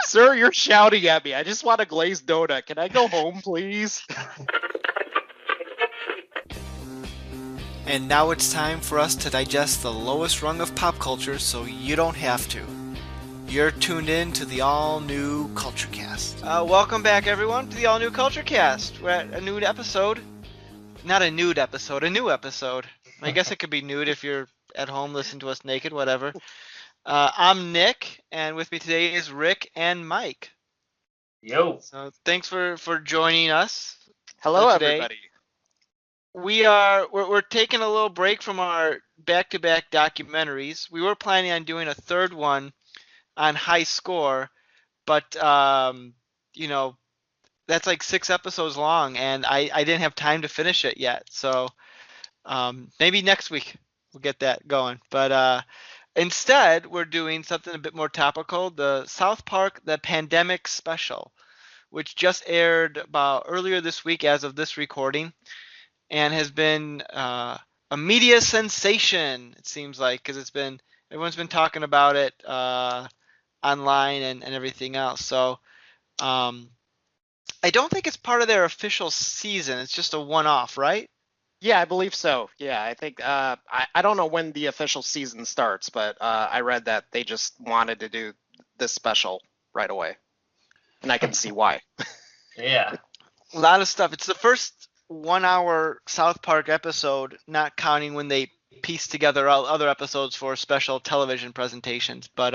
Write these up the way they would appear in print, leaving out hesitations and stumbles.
Sir, you're shouting at me. I just want a glazed donut. Can I go home, please? And now it's time for us to digest the lowest rung of pop culture so you don't have to. You're tuned in to the all-new Culture Cast. Welcome back, everyone, to the all-new Culture Cast. We're at a nude episode. Not a nude episode, a new episode. I guess it could be nude if you're at home listening to us naked, whatever. I'm Nick, and with me today is Rick and Mike. Yo. So thanks for joining us. Hello, today. everybody. We're taking a little break from our back-to-back documentaries. We were planning on doing a third one on High Score, but that's like 6 episodes long, and I didn't have time to finish it yet. So maybe next week we'll get that going. But instead, we're doing something a bit more topical: the South Park The Pandemic Special, which just aired about earlier this week as of this recording, and has been a media sensation, it seems like, because everyone's been talking about it online and everything else. So I don't think it's part of their official season. It's just a one-off, right? Yeah, I believe so. Yeah, I think I don't know when the official season starts, but I read that they just wanted to do this special right away, and I can see why. Yeah. A lot of stuff. It's the first 1-hour South Park episode, not counting when they piece together other episodes for special television presentations. But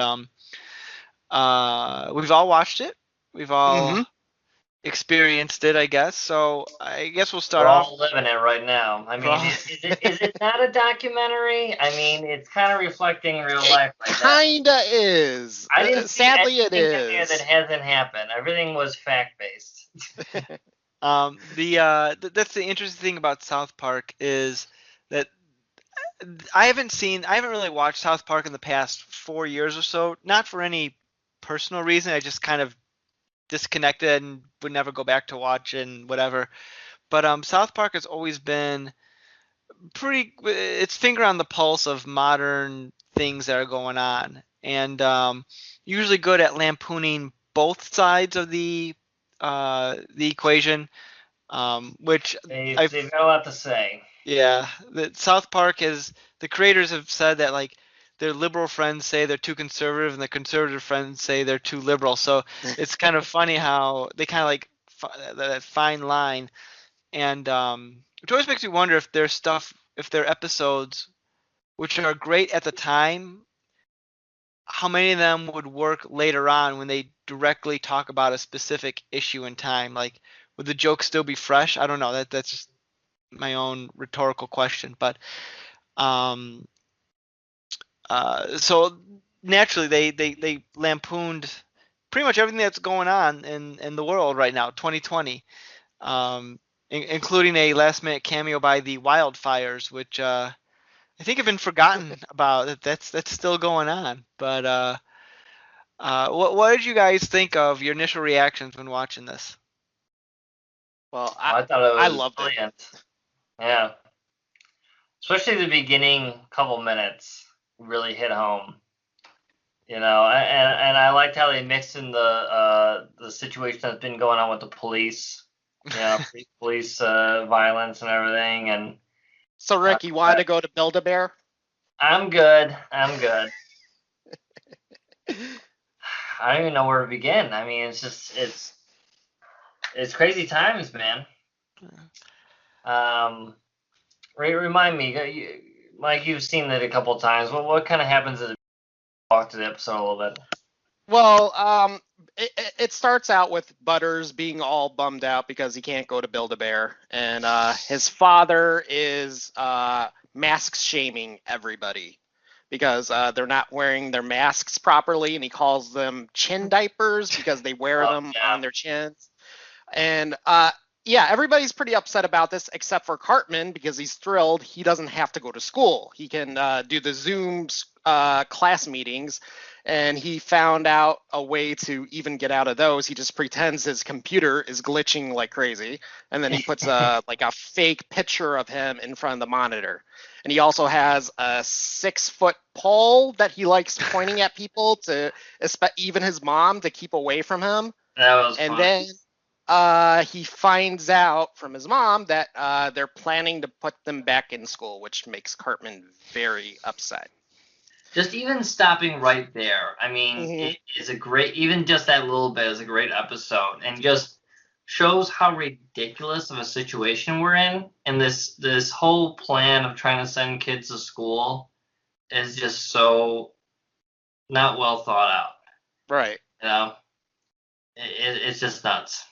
we've all watched it. We've all experienced it, I guess. So I guess we'll start off. We're all living it right now. I mean, is it not a documentary? I mean, it's kind of reflecting real life right now. Kinda is. I didn't Sadly, it is. is. That hasn't happened. Everything was fact-based. That's the interesting thing about South Park is that I haven't really watched South Park in the past 4 years or so, not for any personal reason. I just kind of disconnected and would never go back to watch and whatever. But South Park has always been it's finger on the pulse of modern things that are going on, and usually good at lampooning both sides of the equation, which They've got a lot to say. Yeah, South Park the creators have said that like their liberal friends say they're too conservative, and the conservative friends say they're too liberal. So it's kind of funny how they kind of like that fine line, and which always makes me wonder if their episodes, which are great at the time, how many of them would work later on when they directly talk about a specific issue in time. Like, would the joke still be fresh? I don't know. That's just my own rhetorical question, but so naturally they lampooned pretty much everything that's going on in the world right now, 2020, including a last minute cameo by the Wildfires, which I think have been forgotten about. That's still going on. But what did you guys think of your initial reactions when watching this? Well, I thought it was I loved brilliant. it. Yeah. Especially the beginning couple minutes really hit home. You know, and I liked how they mixed in the situation that's been going on with the police. You know, police violence and everything. And so, Rick, you wanted to go to Build-A-Bear? I'm good. I don't even know where to begin. I mean, it's just it's crazy times, man. Remind me, Mike, you've seen it a couple times. What kind of happens at the walk to the episode a little bit? Well, it starts out with Butters being all bummed out because he can't go to Build-A-Bear, and his father is mask shaming everybody because they're not wearing their masks properly, and he calls them chin diapers because they wear them on their chins. And yeah, everybody's pretty upset about this except for Cartman because he's thrilled he doesn't have to go to school. He can do the Zoom class meetings, and he found out a way to even get out of those. He just pretends his computer is glitching like crazy, and then he puts a fake picture of him in front of the monitor. And he also has a 6-foot pole that he likes pointing at people to, even his mom, to keep away from him. That was And fun. then he finds out from his mom that they're planning to put them back in school, which makes Cartman very upset. Just even stopping right there. I mean, it is a great, even just that little bit is a great episode, and just shows how ridiculous of a situation we're in. And this whole plan of trying to send kids to school is just so not well thought out. Right. You know, it's just nuts.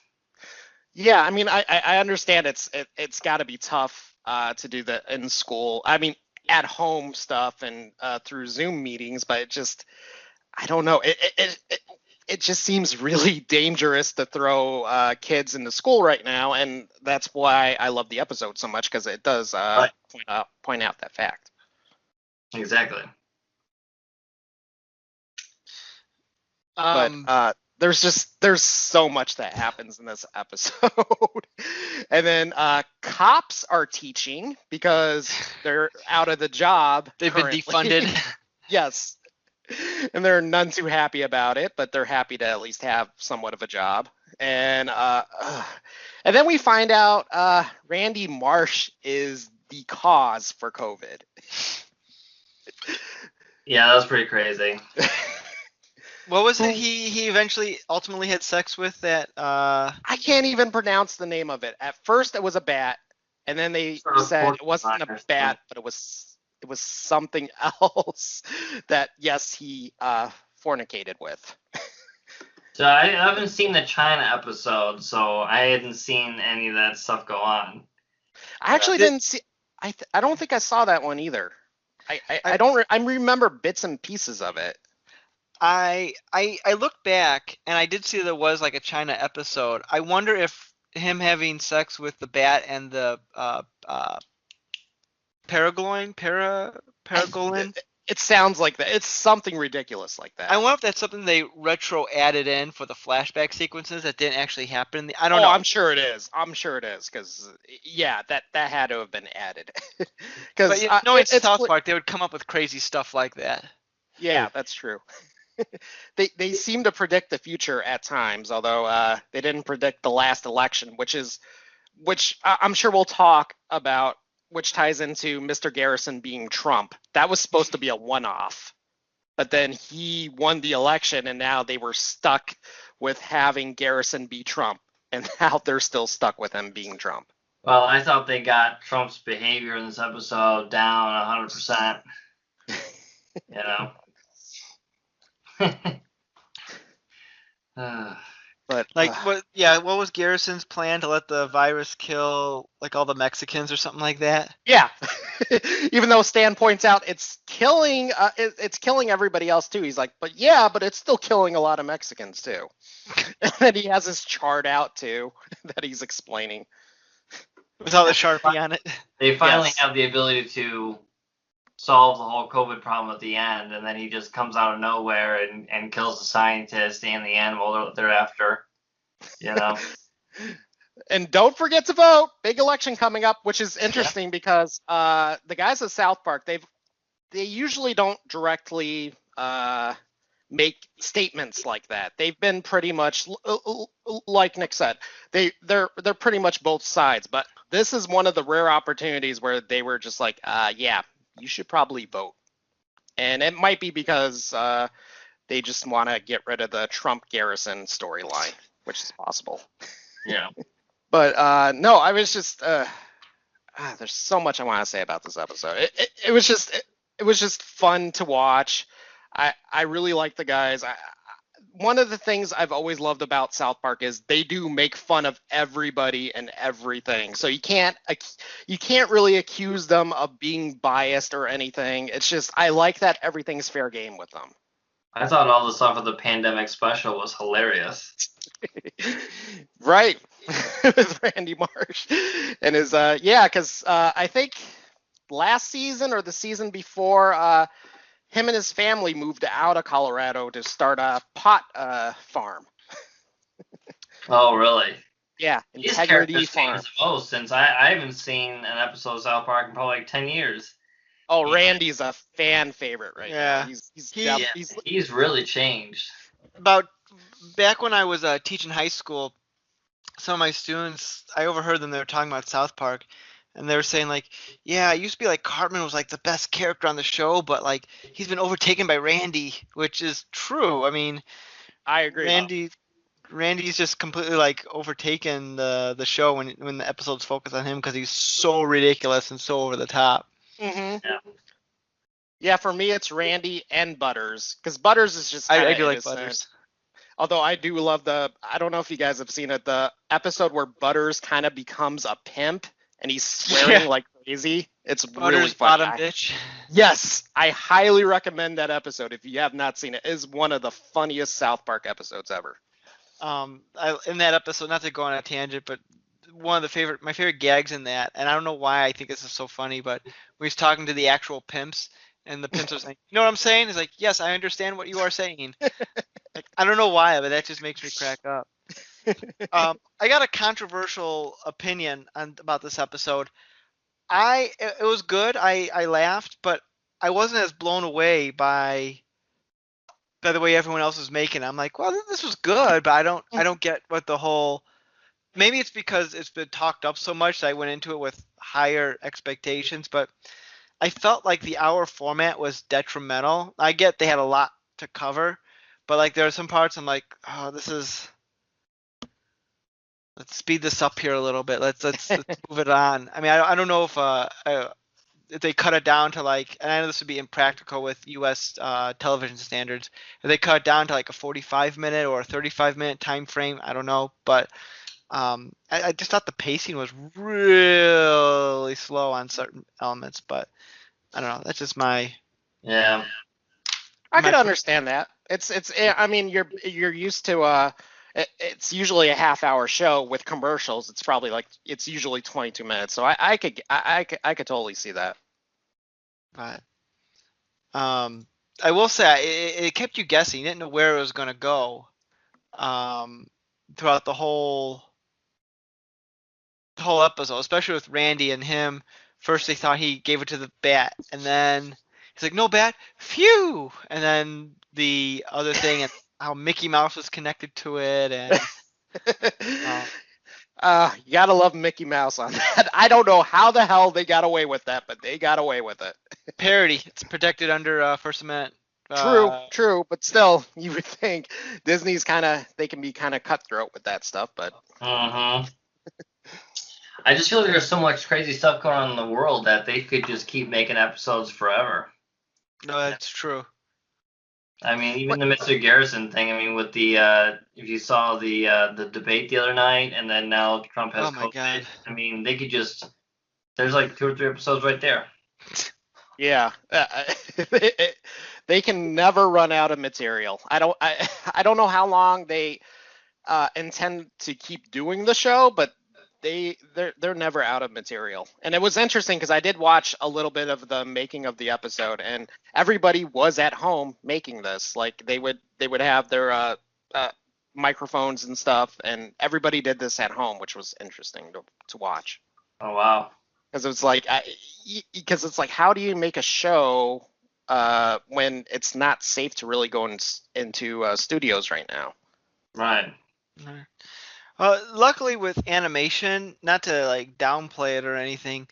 Yeah, I mean, I understand it's got to be tough to do that in school. I mean, at home stuff and through Zoom meetings, but I don't know. It just seems really dangerous to throw kids into school right now, and that's why I love the episode so much, because it does Right. point out that fact. Exactly. But there's so much that happens in this episode. And then cops are teaching because they're out of the job. They've currently. been defunded. Yes. And they're none too happy about it, but they're happy to at least have somewhat of a job. And then we find out Randy Marsh is the cause for COVID. Yeah, that was pretty crazy. What was it he eventually ultimately had sex with that I can't even pronounce the name of it. At first it was a bat, and then they Sort of said it wasn't a porcupine or bat, but it was something else that yes, he fornicated with. So I haven't seen the China episode, so I hadn't seen any of that stuff go on. I actually didn't see. I don't think I saw that one either. I don't. I remember bits and pieces of it. I looked back and I did see there was like a China episode. I wonder if him having sex with the bat and the Paragolan. It sounds like that. It's something ridiculous like that. I wonder if that's something they retro added in for the flashback sequences that didn't actually happen. I don't know. I'm sure it is. Because yeah, that had to have been added. Because knowing South Park, they would come up with crazy stuff like that. Yeah, that's true. They seem to predict the future at times, although they didn't predict the last election, which I'm sure we'll talk about, which ties into Mr. Garrison being Trump. That was supposed to be a one-off, but then he won the election, and now they were stuck with having Garrison be Trump, and now they're still stuck with him being Trump. Well, I thought they got Trump's behavior in this episode down 100%. You know. But what was Garrison's plan to let the virus kill like all the Mexicans or something like that? Yeah. Even though Stan points out it's killing everybody else too. He's like, but it's still killing a lot of Mexicans too. And then he has his chart out too that he's explaining. With all the Sharpie on it. They finally have the ability to solve the whole COVID problem at the end, and then he just comes out of nowhere and kills the scientist and the animal thereafter. You know. And don't forget to vote. Big election coming up, which is interesting because the guys at South Park, they usually don't directly make statements like that. They've been pretty much like Nick said. They're pretty much both sides, but this is one of the rare opportunities where they were just like, yeah, you should probably vote. And it might be because they just want to get rid of the Trump Garrison storyline, which is possible. Yeah. But no, I was just there's so much I want to say about this episode. It was just fun to watch. I really like the guys. One of the things I've always loved about South Park is they do make fun of everybody and everything. So you can't really accuse them of being biased or anything. It's just I like that everything's fair game with them. I thought all the stuff with the pandemic special was hilarious. Right. With Randy Marsh and his because I think last season or the season before him and his family moved out of Colorado to start a pot farm. Oh, really? Yeah, His Integrity character's Farm. changed the most since I haven't seen an episode of South Park in probably like 10 years. Oh, He, Randy's a fan favorite right now. Yeah. He he's really changed. about back when I was teaching high school, some of my students, I overheard them, they were talking about South Park, and they were saying like, yeah, it used to be like Cartman was like the best character on the show, but like he's been overtaken by Randy, which is true. I mean, I agree. Randy's just completely like overtaken the show when the episodes focus on him because he's so ridiculous and so over the top. Mm-hmm. Yeah. Yeah, for me it's Randy and Butters, because Butters is just kind I of do like innocent. Butters. Although I do love I don't know if you guys have seen it, the episode where Butters kind of becomes a pimp and he's swearing Yeah. like crazy. It's really Butters funny. bottom bitch. Yes, I highly recommend that episode if you have not seen it. It is one of the funniest South Park episodes ever. In that episode, not to go on a tangent, but one of my favorite gags in that, and I don't know why I think this is so funny, but when he's talking to the actual pimps, and the pimps are saying, "You know what I'm saying?" He's like, "Yes, I understand what you are saying." Like, I don't know why, but that just makes me crack up. I got a controversial opinion about this episode. It was good. I laughed, but I wasn't as blown away by the way everyone else was making it. I'm like, well, this was good, but I don't get what the whole. Maybe it's because it's been talked up so much that I went into it with higher expectations, but I felt like the hour format was detrimental. I get they had a lot to cover, but like there are some parts I'm like, oh, let's speed this up here a little bit. Let's move it on. I mean, I don't know if they cut it down to like, and I know this would be impractical with U.S. Television standards, if they cut it down to like a 45-minute or a 35-minute time frame, I don't know, but I just thought the pacing was really slow on certain elements, but I don't know. That's just my. Yeah. I could understand that. I mean, you're used to it's usually a half-hour show with commercials. It's probably like it's usually 22 minutes. So I could totally see that. But I will say it kept you guessing. You didn't know where it was going to go throughout the whole episode, especially with Randy and him. First they thought he gave it to the bat, and then he's like, "No bat, phew!" And then the other thing, and how Mickey Mouse was connected to it, and You gotta love Mickey Mouse on that. I don't know how the hell they got away with that, but they got away with it. parody. It's protected under First Amendment. True, but still, you would think Disney's they can be kind of cutthroat with that stuff, but. Mm-hmm. I just feel like there's so much crazy stuff going on in the world that they could just keep making episodes forever. No, that's true. I mean, even the Mr. Garrison thing. I mean, with the if you saw the debate the other night, and then now Trump has Oh my COVID. God. I mean, they could just. There's like 2 or 3 episodes right there. Yeah, they can never run out of material. I don't know how long they intend to keep doing the show, but they're never out of material. And it was interesting because I did watch a little bit of the making of the episode, and everybody was at home making this. Like they would have their microphones and stuff, and everybody did this at home, which was interesting to watch. Oh wow. Because it's like, how do you make a show when it's not safe to really go into studios right now? Right. Luckily with animation, not to like downplay it or anything,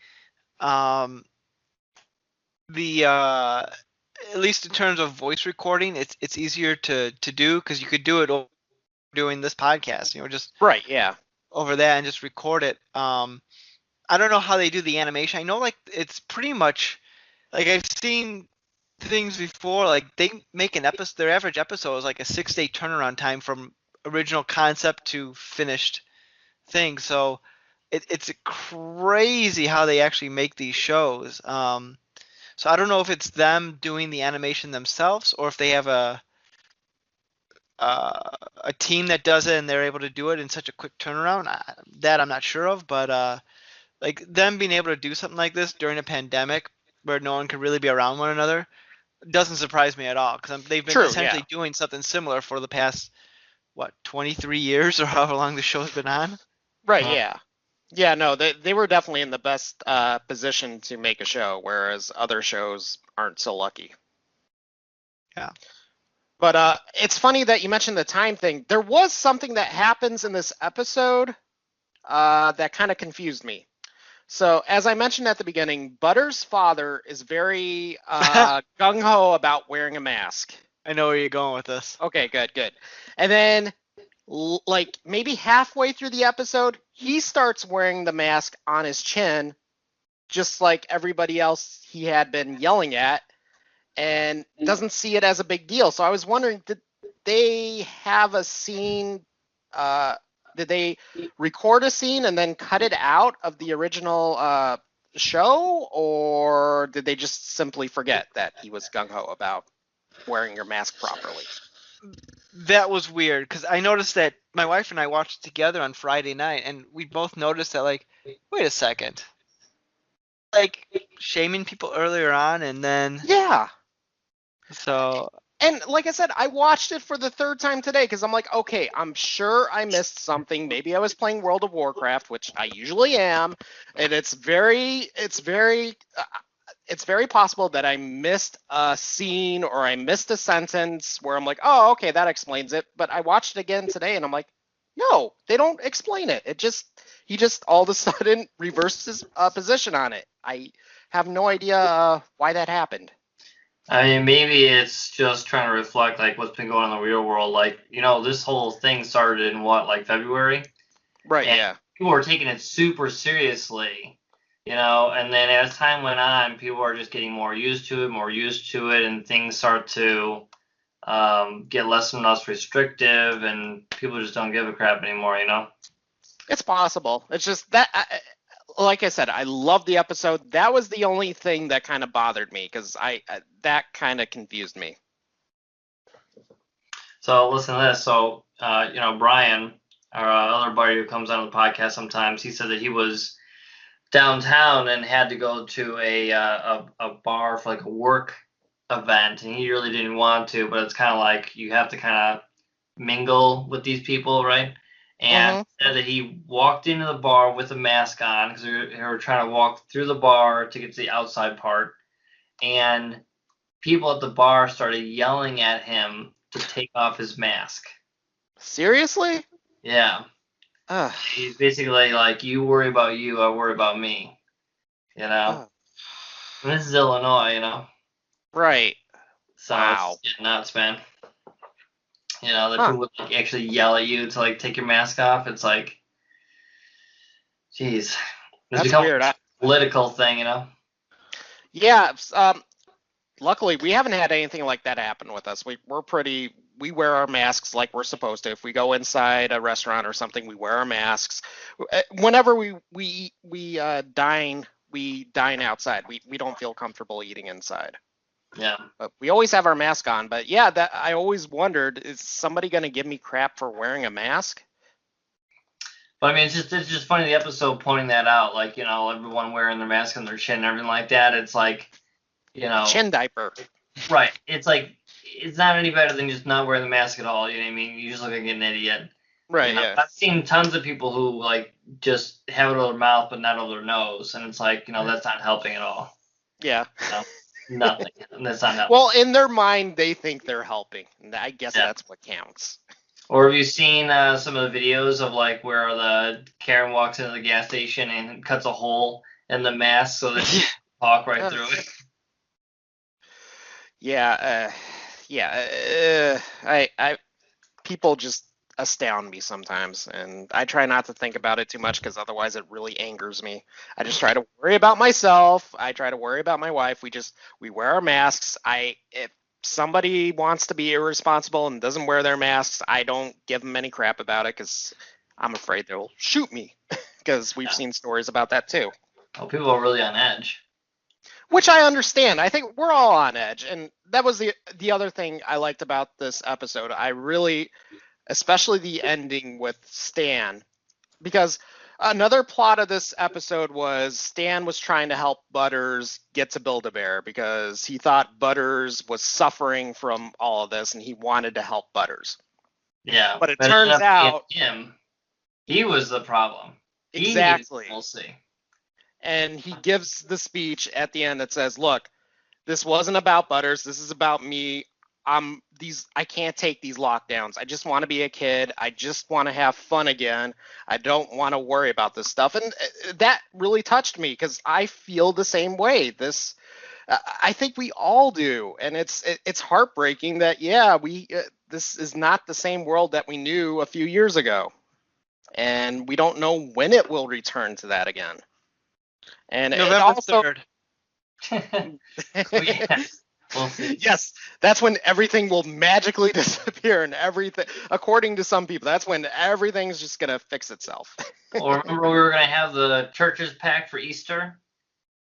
the at least in terms of voice recording, it's easier to do because you could do it doing this podcast, just Right, yeah. over that and just record it. I don't know how they do the animation. I know like it's pretty much like I've seen things before, like they make an episode, their average episode is like a 6-day turnaround time from original concept to finished thing. So it's crazy how they actually make these shows. So I don't know if it's them doing the animation themselves or if they have a team that does it and they're able to do it in such a quick turnaround. That I'm not sure of, but like them being able to do something like this during a pandemic where no one could really be around one another, doesn't surprise me at all because they've been True, essentially yeah. doing something similar for the past 23 years or however long the show's been on. Right, Huh. yeah. Yeah, no, they were definitely in the best position to make a show, whereas other shows aren't so lucky. Yeah. But it's funny that you mentioned the time thing. There was something that happens in this episode that kind of confused me. So, as I mentioned at the beginning, Butter's father is very gung ho about wearing a mask. I know where you're going with this. Okay, good, good. And then, like, maybe halfway through the episode, he starts wearing the mask on his chin, just like everybody else he had been yelling at, and doesn't see it as a big deal. So I was wondering, did they have a scene? Uh, did they record a scene and then cut it out of the original show, or did they just simply forget that he was gung ho about wearing your mask properly? That was weird because I noticed that my wife and I watched it together on Friday night, and we both noticed that, like, wait a second, like shaming people earlier on, and then Yeah. so And like I said, I watched it for the third time today because I'm like, okay, I'm sure I missed something. Maybe I was playing World of Warcraft, which I usually am, and it's very possible that I missed a scene or I missed a sentence where I'm like, oh, okay, that explains it. But I watched it again today, and I'm like, no, they don't explain it. He just all of a sudden reversed his position on it. I have no idea why that happened. I mean, maybe it's just trying to reflect like what's been going on in the real world. Like, this whole thing started in what, like February, Right? and Yeah. people were taking it super seriously. And then as time went on, people are just getting more used to it, and things start to get less and less restrictive, and people just don't give a crap anymore. It's possible. It's just that, like I said, I love the episode. That was the only thing that kind of bothered me because that kind of confused me. So listen to this. So, Brian, our other buddy who comes on the podcast sometimes, he said that he was downtown and had to go to a bar for like a work event, and he really didn't want to, but it's kind of like you have to kind of mingle with these people, right? And Mm-hmm. said that he walked into the bar with a mask on because they were trying to walk through the bar to get to the outside part, and people at the bar started yelling at him to take off his mask. Seriously? Yeah. Ugh. He's basically like, you worry about you, I worry about me. You know? Ugh. And this is Illinois. Right. So Wow. it's getting nuts, man. That Huh. people would like actually yell at you to like take your mask off. It's like, geez. It's That's become weird. a political thing. Yeah. Luckily, we haven't had anything like that happen with us. We wear our masks like we're supposed to. If we go inside a restaurant or something, we wear our masks. Whenever we dine outside. We don't feel comfortable eating inside. Yeah. But we always have our mask on. But yeah, that I always wondered, is somebody going to give me crap for wearing a mask? But I mean, it's just funny the episode pointing that out, like, everyone wearing their mask on their chin and everything like that. It's like, A chin diaper. right. It's like, it's not any better than just not wearing the mask at all. You know what I mean? You just look like an idiot. Right, yeah. I've seen tons of people who like just have it over their mouth but not over their nose, and it's like, that's not helping at all. Yeah. Nothing. That's not helping. Well, in their mind, they think they're helping. And I guess Yeah. that's what counts. Or have you seen some of the videos of like where the Karen walks into the gas station and cuts a hole in the mask so that she can talk right through it? Yeah, I people just astound me sometimes, and I try not to think about it too much because otherwise it really angers me. I just try to worry about myself. I try to worry about my wife. We wear our masks. If somebody wants to be irresponsible and doesn't wear their masks, I don't give them any crap about it because I'm afraid they'll shoot me because we've seen stories about that too. Oh, people are really on edge. Which I understand. I think we're all on edge, and that was the other thing I liked about this episode. I really, especially the ending with Stan, because Another plot of this episode was Stan was trying to help Butters get to Build-A-Bear because he thought Butters was suffering from all of this and he wanted to help Butters. Yeah, But it but it ended turns up being out him. He was the problem. He needed exactly. normalcy. And he gives the speech at the end that says, "Look, this wasn't about Butters. This is about me. I can't take these lockdowns. I just want to be a kid. I just want to have fun again. I don't want to worry about this stuff." And that really touched me because I feel the same way. I think we all do, and it's heartbreaking that this is not the same world that we knew a few years ago, and we don't know when it will return to that again. And it November also 3rd. Yeah, we'll see. yes, that's when everything will magically disappear and everything, according to some people, that's when everything's just gonna fix itself. Well, remember we were gonna have the churches packed for Easter?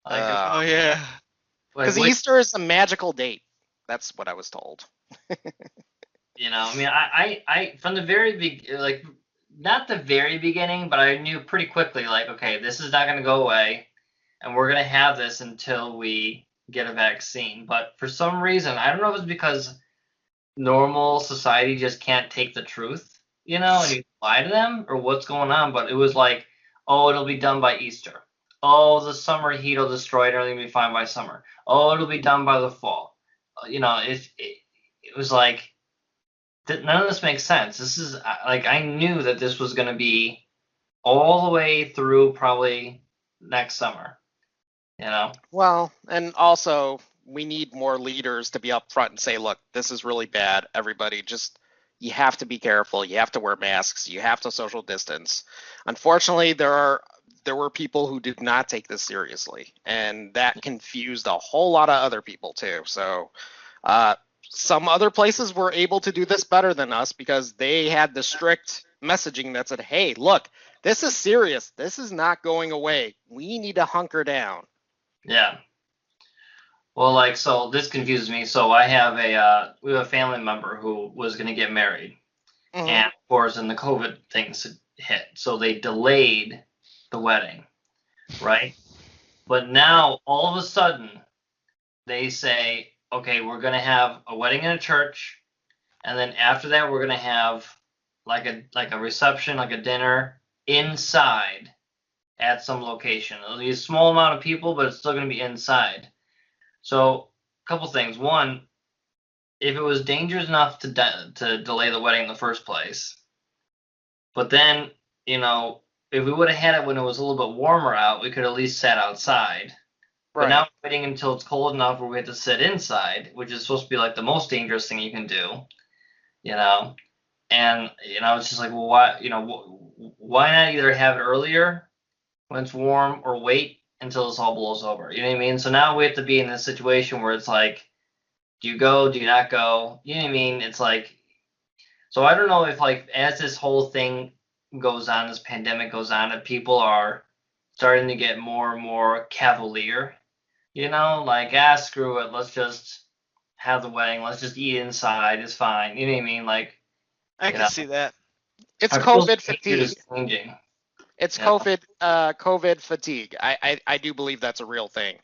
Like, Oh yeah. Because like Easter is a magical date. That's what I was told. I mean, I from the very like, not the very beginning, but I knew pretty quickly, like, okay, this is not gonna go away, and we're gonna have this until we get a vaccine. But for some reason, I don't know if it's because normal society just can't take the truth, and you lie to them or what's going on, but it was like, oh, it'll be done by Easter. Oh, the summer heat will destroy it, everything will be fine by summer. Oh, it'll be done by the fall. It was like, none of this makes sense. This is like, I knew that this was going to be all the way through probably next summer. Well, and also we need more leaders to be up front and say, look, this is really bad. Everybody you have to be careful. You have to wear masks. You have to social distance. Unfortunately, there were people who did not take this seriously, and that confused a whole lot of other people too. So, some other places were able to do this better than us because they had the strict messaging that said, hey, look, this is serious. This is not going away. We need to hunker down. Yeah. Well, like, so this confuses me. So we have a family member who was going to get married, Mhm. and of course, then the COVID things hit, so they delayed the wedding, right? But now all of a sudden they say, okay, we're going to have a wedding in a church, and then after that we're going to have like a reception, like a dinner inside at some location. It'll be a small amount of people, but it's still going to be inside. So, a couple things. One, if it was dangerous enough to delay the wedding in the first place, but then, if we would have had it when it was a little bit warmer out, we could at least sat outside. But Right. now we're waiting until it's cold enough where we have to sit inside, which is supposed to be like the most dangerous thing you can do, you know. And it's just like, well, why not either have it earlier when it's warm or wait until this all blows over? You know what I mean? So now we have to be in this situation where it's like, do you go? Do you not go? You know what I mean? It's like, so I don't know if, like, as this whole thing goes on, this pandemic goes on, that people are starting to get more and more cavalier. Like, screw it, let's just have the wedding, let's just eat inside, it's fine. You know what I mean? Like, I can see that. It's I feel COVID behavior fatigue. is changing. It's You know? COVID fatigue. I do believe that's a real thing.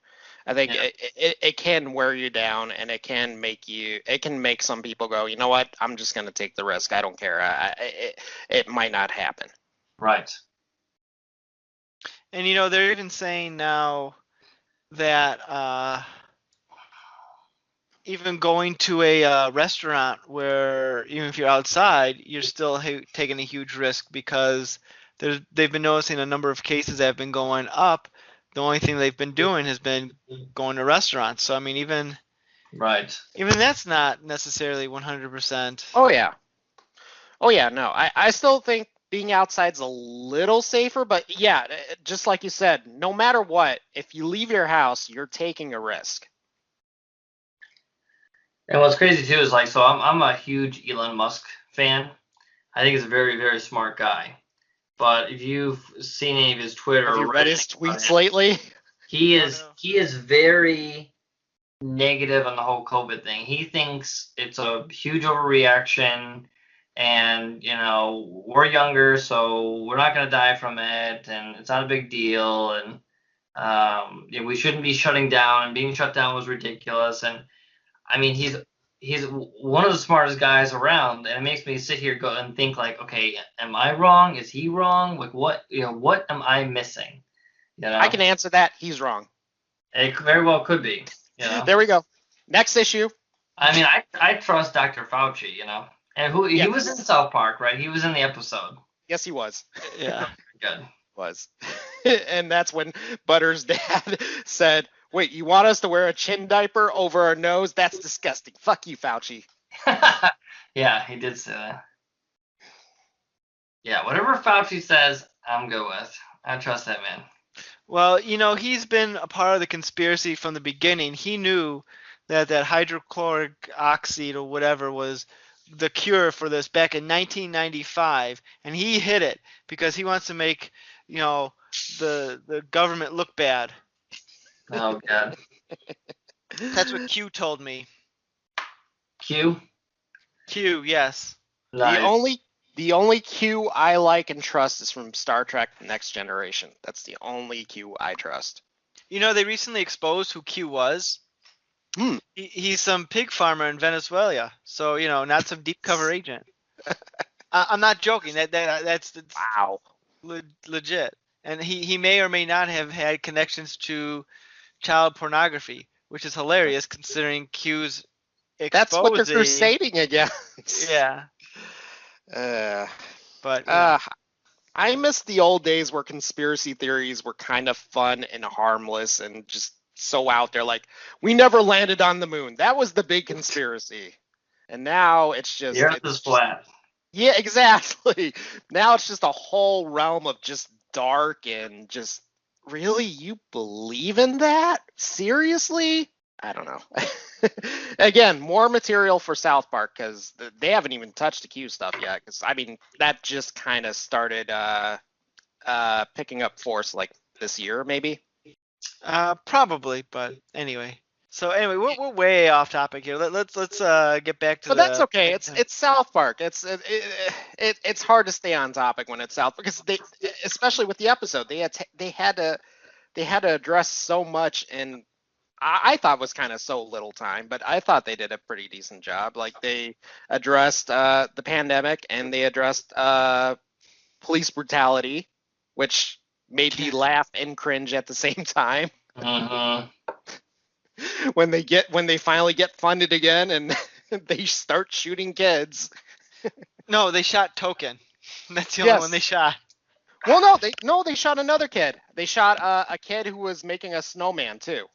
I think Yeah. it can wear you down, and it can make some people go, you know what, I'm just going to take the risk. I don't care. It might not happen. Right. And they're even saying now that even going to a restaurant where even if you're outside, you're still taking a huge risk because they've been noticing a number of cases that have been going up. The only thing they've been doing has been going to restaurants. So I mean, even that's not necessarily 100%. Oh yeah. Oh yeah. No, I still think being outside's a little safer, but yeah, just like you said, no matter what, if you leave your house, you're taking a risk. And what's crazy too is, like, so I'm a huge Elon Musk fan. I think he's a very, very smart guy. But if you've seen any of his Twitter Have or you read read his anything about tweets him, lately? he Oh, is no. he is very negative on the whole COVID thing. He thinks it's a huge overreaction. and we're younger, so we're not going to die from it, and it's not a big deal, and we shouldn't be shutting down, and being shut down was ridiculous. And I mean, he's one of the smartest guys around, and it makes me sit here go and think like, okay, am I wrong? Is he wrong? Like, what am I missing? I can answer that. He's wrong. It very well could be. There we go. Next issue. I mean, I trust Dr. Fauci, and he was in South Park, right? He was in the episode. Yes, he was. Yeah. Good. Was. And that's when Butters' dad said, "Wait, you want us to wear a chin diaper over our nose? That's disgusting. Fuck you, Fauci." Yeah, he did say that. Yeah, whatever Fauci says, I'm good with. I trust that man. Well, he's been a part of the conspiracy from the beginning. He knew that hydrochloric oxide or whatever was the cure for this back in 1995, and he hid it because he wants to make, the government look bad. Oh God. That's what Q told me. Q? Q, yes. Nice. The only Q I like and trust is from Star Trek Next Generation. That's the only Q I trust. They recently exposed who Q was. Hmm. He's some pig farmer in Venezuela, so not some deep cover agent. I'm not joking. That's Wow. legit. And he may or may not have had connections to child pornography, which is hilarious considering Q's exposing. That's what they're crusading against. Yeah. But I miss the old days where conspiracy theories were kind of fun and harmless and just so out there. Like, we never landed on the moon. That was the big conspiracy. And now it's just... The Earth is flat. Yeah, exactly. Now it's just a whole realm of just dark and just... Really? You believe in that? Seriously? I don't know. Again, more material for South Park because they haven't even touched the Q stuff yet. Because I mean, that just kind of started picking up force like this year, maybe. Probably, but anyway. So anyway, we're way off topic here. Let's get back to. But that's okay. It's South Park. It's hard to stay on topic when it's South because they, especially with the episode, they had to address so much, and I thought was kind of so little time, but I thought they did a pretty decent job. Like, they addressed the pandemic, and they addressed police brutality, which made me laugh and cringe at the same time. Mm-hmm. When they finally get funded again and they start shooting kids. No, they shot Token. That's the only one they shot. Well, they shot another kid. They shot a kid who was making a snowman too.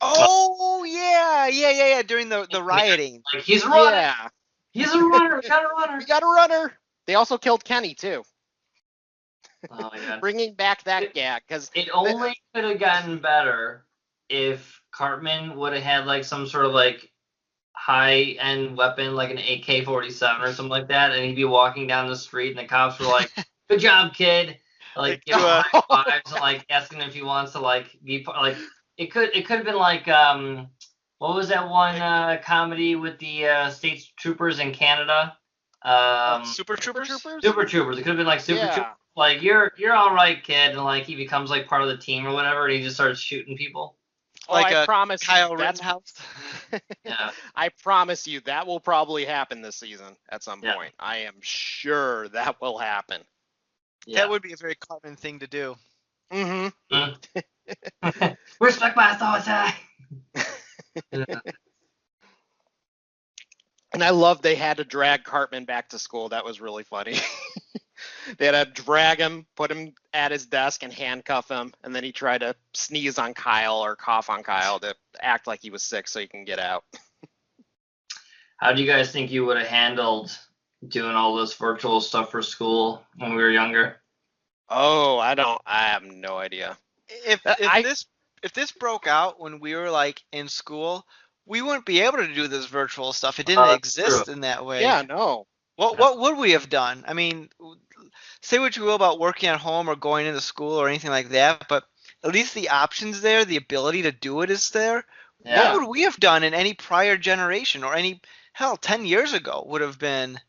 Oh yeah. During the rioting. Like, he's running. Yeah. He's a runner. We got a runner. We got a runner. They also killed Kenny too. Oh my God. Bringing back that gag because it only could have gotten better if Cartman would have had like some sort of like high-end weapon, like an AK-47 or something like that, and he'd be walking down the street, and the cops were like, "Good job, kid!" Like, give him high fives and like asking him if he wants to like be like. It could have been like what was that one comedy with the state troopers in Canada? Super Troopers. Super Troopers. It could have been like Super Troopers. Like, you're all right, kid, and like he becomes like part of the team or whatever, and he just starts shooting people. Like I promise Kyle you, Rittenhouse. Yeah. I promise you that will probably happen this season at some point. I am sure that will happen. Yeah. That would be a very common thing to do. Mm-hmm. Respect my authority. And I love they had to drag Cartman back to school. That was really funny. They had to drag him, put him at his desk, and handcuff him, and then he tried to sneeze on Kyle or cough on Kyle to act like he was sick so he can get out. How do you guys think you would have handled doing all this virtual stuff for school when we were younger? Oh, I have no idea. If this broke out when we were like in school, we wouldn't be able to do this virtual stuff. It didn't exist in that way. Yeah, no. What would we have done? I mean, say what you will about working at home or going into school or anything like that, but at least the options there, the ability to do it is there. Yeah. What would we have done in any prior generation or 10 years ago would have been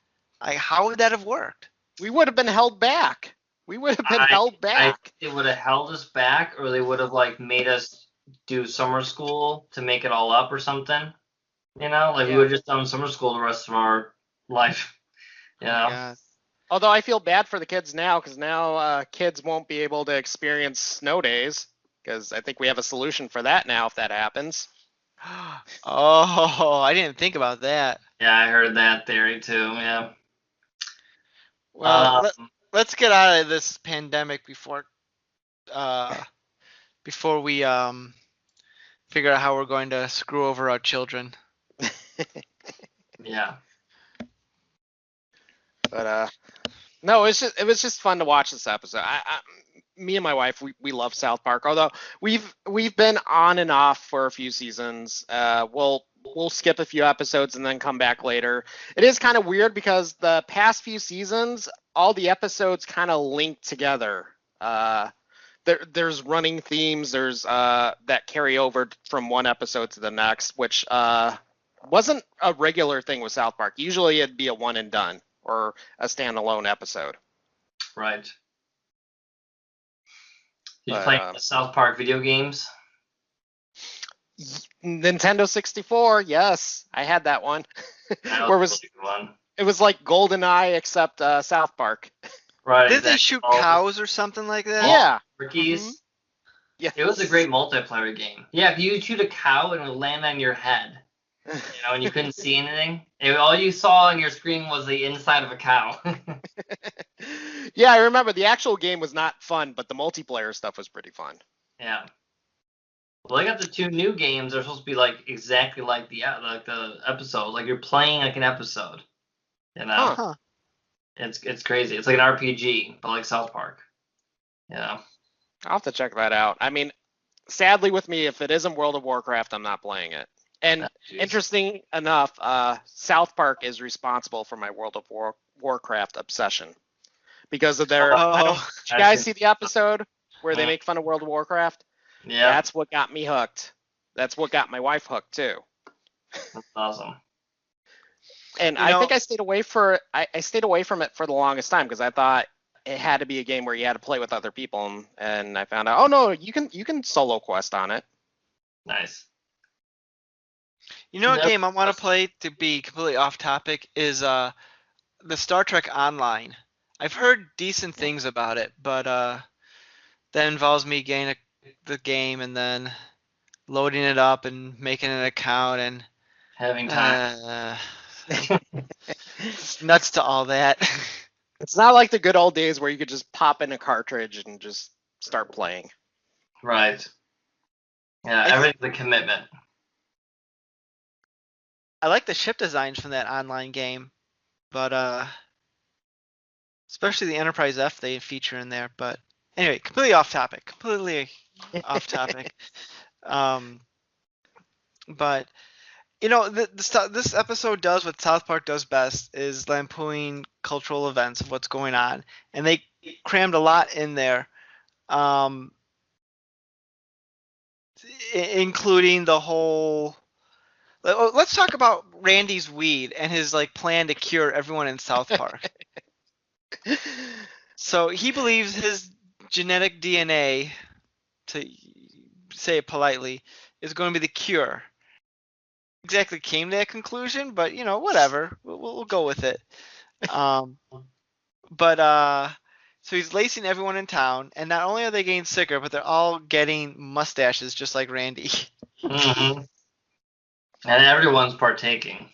Like, how would that have worked? We would have been held back. We would have been held I back. think they would have held us back, or they would have like made us do summer school to make it all up or something. You know, like we Yeah. would have just done summer school the rest of our life. You Oh my know, God. Although I feel bad for the kids now because now kids won't be able to experience snow days because I think we have a solution for that now if that happens. Oh, I didn't think about that. yeah, I heard that theory too. Yeah. Well, Um, let's get out of this pandemic uh before we figure out how we're going to screw over our children. yeah. But no, it was just fun to watch this episode. Me and my wife, we love South Park. Although we've been on and off for a few seasons. We'll skip a few episodes and then come back later. It is kind of weird because the past few seasons, all the episodes kind of link together. There's running themes. There's that carry over from one episode to the next, which wasn't a regular thing with South Park. Usually it'd be a one and done or a standalone episode. Right. Did you But play the South Park video games? Nintendo 64, yes, I had that one. That Where was was a really good one. it was like GoldenEye except South Park. Right. Did they exactly. shoot All the cows or something like that? Yeah. turkeys. Mhm. Yeah. It was a great multiplayer game. Yeah, if you shoot a cow, it would land on your head. You know, and you couldn't see anything. All you saw on your screen was the inside of a cow. Yeah, I remember the actual game was not fun, but the multiplayer stuff was pretty fun. yeah. Well, they got the two new games. They're supposed to be like exactly like the episode. Like you're playing like an episode. You know, Huh. it's crazy. It's like an RPG, but like South Park. You know. I'll have to check that out. I mean, sadly with me, if it isn't World of Warcraft, I'm not playing it. And Jeez. interesting enough, South Park is responsible for my World of Warcraft obsession because of their. I don't. Oh, Did you guys see the episode where they make fun of World of Warcraft? Yeah, That's what got me hooked. That's what got my wife hooked too. that's awesome. And I think I stayed away I stayed away from it for the longest time because I thought it had to be a game where you had to play with other people, and I found out, oh no, you can solo quest on it. Nice. you know what Yep. game I want to play, to be completely off topic, is the Star Trek Online. I've heard decent things about it, but that involves me getting the game and then loading it up and making an account and Having time. it's nuts to all that. It's not like the good old days where you could just pop in a cartridge and just start playing. Right. Yeah, everything's a commitment. I like the ship designs from that online game, but especially the Enterprise F they feature in there. But anyway, completely off topic. Completely off topic. But you know, this episode does what South Park does best, is lampoon cultural events of what's going on, and they crammed a lot in there, including the whole. Let's talk about Randy's weed and his like plan to cure everyone in South Park. So he believes his genetic DNA, to say it politely, is going to be the cure. Exactly came to that conclusion, but you know, whatever. We'll go with it. But so he's lacing everyone in town, and not only are they getting sicker, but they're all getting mustaches just like Randy. Mm-hmm. And everyone's partaking.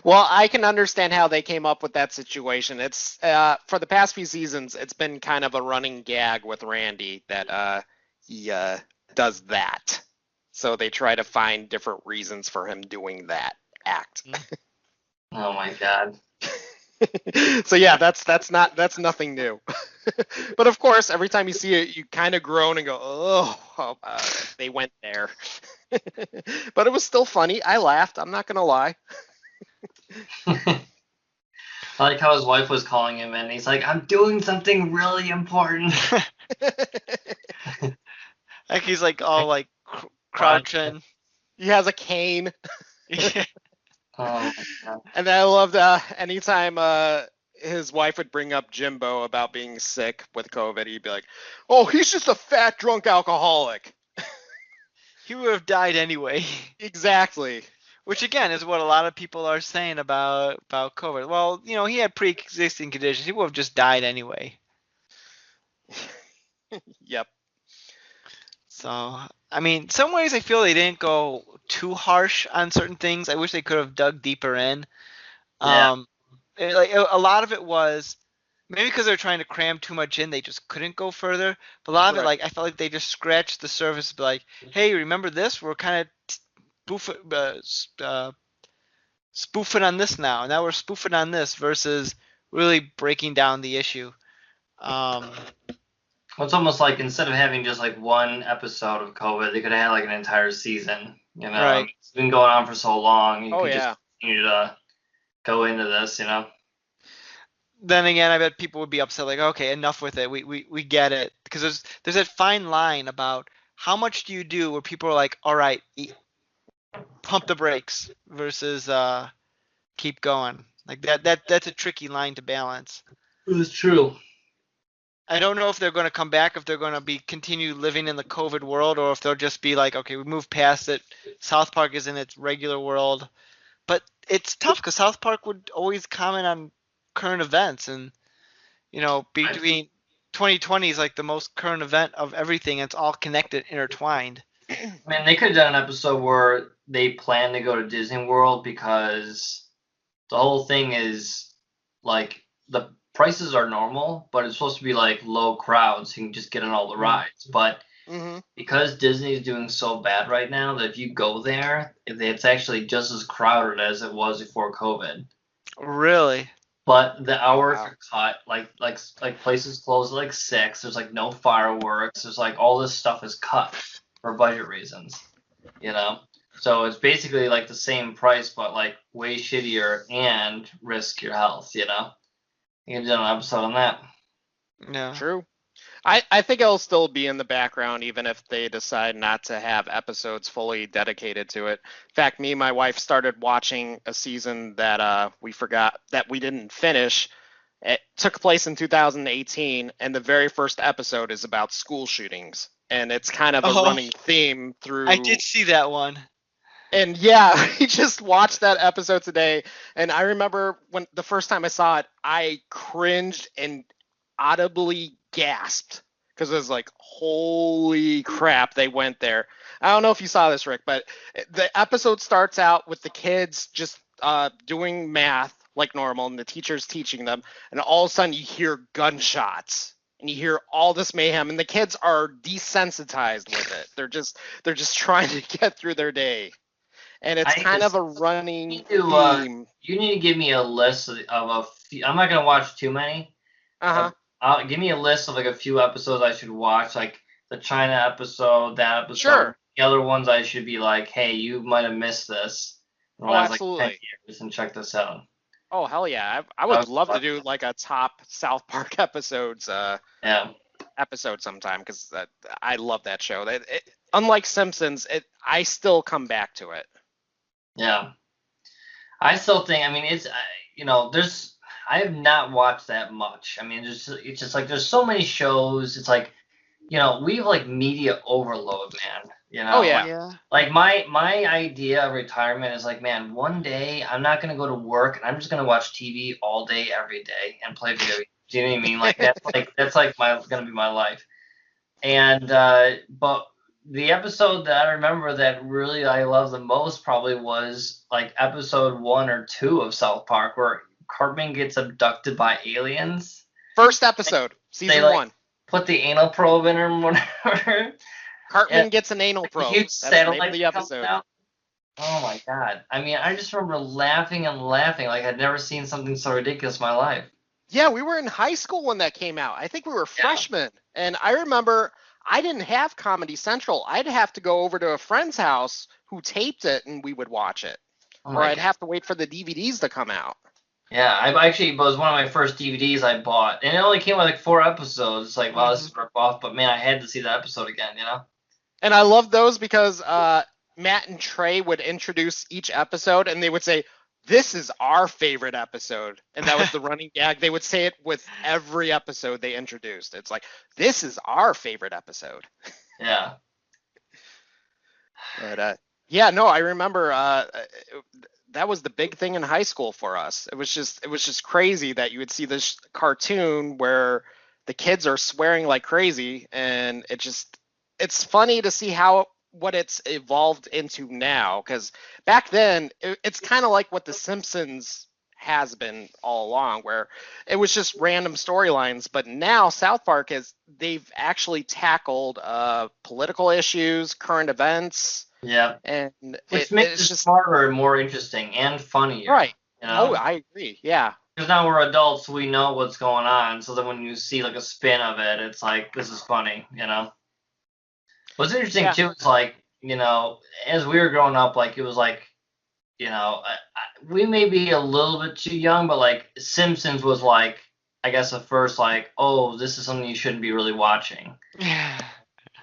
Well, I can understand how they came up with that situation. It's for the past few seasons, it's been kind of a running gag with Randy that he does that. So they try to find different reasons for him doing that act. Oh my god. So yeah, that's nothing new. But of course, every time you see it, you kind of groan and go, "Oh, they went there." But it was still funny. I laughed. I'm not gonna lie. I like how his wife was calling him and he's like, I'm doing something really important. Like he's like all like crouching. He has a cane. Yeah. Oh my god. And then I loved anytime his wife would bring up Jimbo about being sick with COVID, he'd be like, "Oh, he's just a fat drunk alcoholic." He would have died anyway. Exactly. Which again is what a lot of people are saying about COVID. Well, he had pre-existing conditions. He would have just died anyway. Yep. So, I mean, some ways I feel they didn't go too harsh on certain things. I wish they could have dug deeper in. Yeah. Like a lot of it was maybe because they're trying to cram too much in, they just couldn't go further. But a lot of it, Right. like I felt like they just scratched the surface. Like, hey, remember this? We're kind of spoofing on this now. Now we're spoofing on this versus really breaking down the issue. It's almost like instead of having just like one episode of COVID, they could have had like an entire season. You know, I Right. mean, it's been going on for so long. You Oh could just yeah. continue to go into this. You know. Then again, I bet people would be upset. Like, okay, enough with it. We get it because there's that fine line about how much do you do where people are like, all right, pump the brakes versus keep going. Like that's a tricky line to balance. It's true. I don't know if they're going to come back, if they're going to be continue living in the COVID world, or if they'll just be like, okay, we moved past it. South Park is in its regular world, but it's tough because South Park would always comment on current events, and between 2020 is like the most current event of everything. It's all connected, intertwined. I mean, they could have done an episode where they plan to go to Disney World because the whole thing is like the prices are normal, but it's supposed to be like low crowds. So you can just get on all the rides. But Mm-hmm. because Disney's doing so bad right now that if you go there, it's actually just as crowded as it was before COVID. Really? But the hours Wow. are cut. Like places close at like 6. There's like no fireworks. There's like all this stuff is cut for budget reasons. You know. So it's basically like the same price, but like way shittier and risk your health. You know. You can do an episode on that. Yeah. True. I think it'll still be in the background even if they decide not to have episodes fully dedicated to it. In fact, me and my wife started watching a season that we forgot that we didn't finish. It took place in 2018, and the very first episode is about school shootings, and it's kind of a Oh, running theme through. I did see that one. And yeah, we just watched that episode today, and I remember when the first time I saw it, I cringed and audibly gasped because it was like, holy crap, they went there. I don't know if you saw this, Rick, but the episode starts out with the kids just doing math like normal, and the teacher's teaching them, and all of a sudden you hear gunshots. And you hear all this mayhem, and the kids are desensitized with it. They're just trying to get through their day, and it's I kind of just a running need to. theme. You need to give me a list of a few. I'm not gonna watch too many. Uh-huh. Give me a list of like a few episodes I should watch, like the China episode, that episode, Sure. the other ones I should be like, hey, you might have missed this in the Oh, last like 10 absolutely. years and check this out. Oh, hell yeah. I That would was love to fun. do like a top South Park Yeah. episode sometime because I love that show. Unlike Simpsons, I still come back to it. Yeah. I still think, I mean, there's, I have not watched that much. I mean, it's just like there's so many shows. It's like, we have like media overload, man. Oh yeah. Yeah. Like my idea of retirement is like, man, one day I'm not gonna go to work and I'm just gonna watch TV all day, every day, and play video games. Do you know what I mean? Like that's like my gonna be my life. And but the episode that I remember that really I love the most probably was like episode 1 or 2 of South Park where Cartman gets abducted by aliens. First episode, They season like 1. put the anal probe in her and whatever. Cartman And gets an anal like a probe. huge That's the name of satellite the comes episode. out. Oh my god. I mean, I just remember laughing and laughing like I'd never seen something so ridiculous in my life. Yeah, we were in high school when that came out. I think we were Yeah. freshmen. And I remember I didn't have Comedy Central. I'd have to go over to a friend's house who taped it and we would watch it. Oh Or my I'd god. have to wait for the DVDs to come out. Yeah, I actually it was one of my first DVDs I bought. And it only came with like 4 episodes. It's like, wow, this is a rip off, but man, I had to see that episode again, you know? And I love those because Matt and Trey would introduce each episode and they would say, this is our favorite episode. And that was the running gag. They would say it with every episode they introduced. It's like, this is our favorite episode. Yeah. But yeah, no, I remember that was the big thing in high school for us. It was just crazy that you would see this cartoon where the kids are swearing like crazy, and it's funny to see what it's evolved into now, because back then it's kind of like what The Simpsons has been all along, where it was just random storylines. But now South Park they've actually tackled political issues, current events, Yeah. and Which makes it's it just smarter and more interesting and funnier. right. You know? Oh, I agree. Yeah. Because now we're adults, we know what's going on. So then when you see like a spin of it, it's like, this is funny, you know? What's interesting Yeah. too is like, as we were growing up, like it was like, we may be a little bit too young, but like Simpsons was like, I guess the first like, oh, this is something you shouldn't be really watching. Yeah.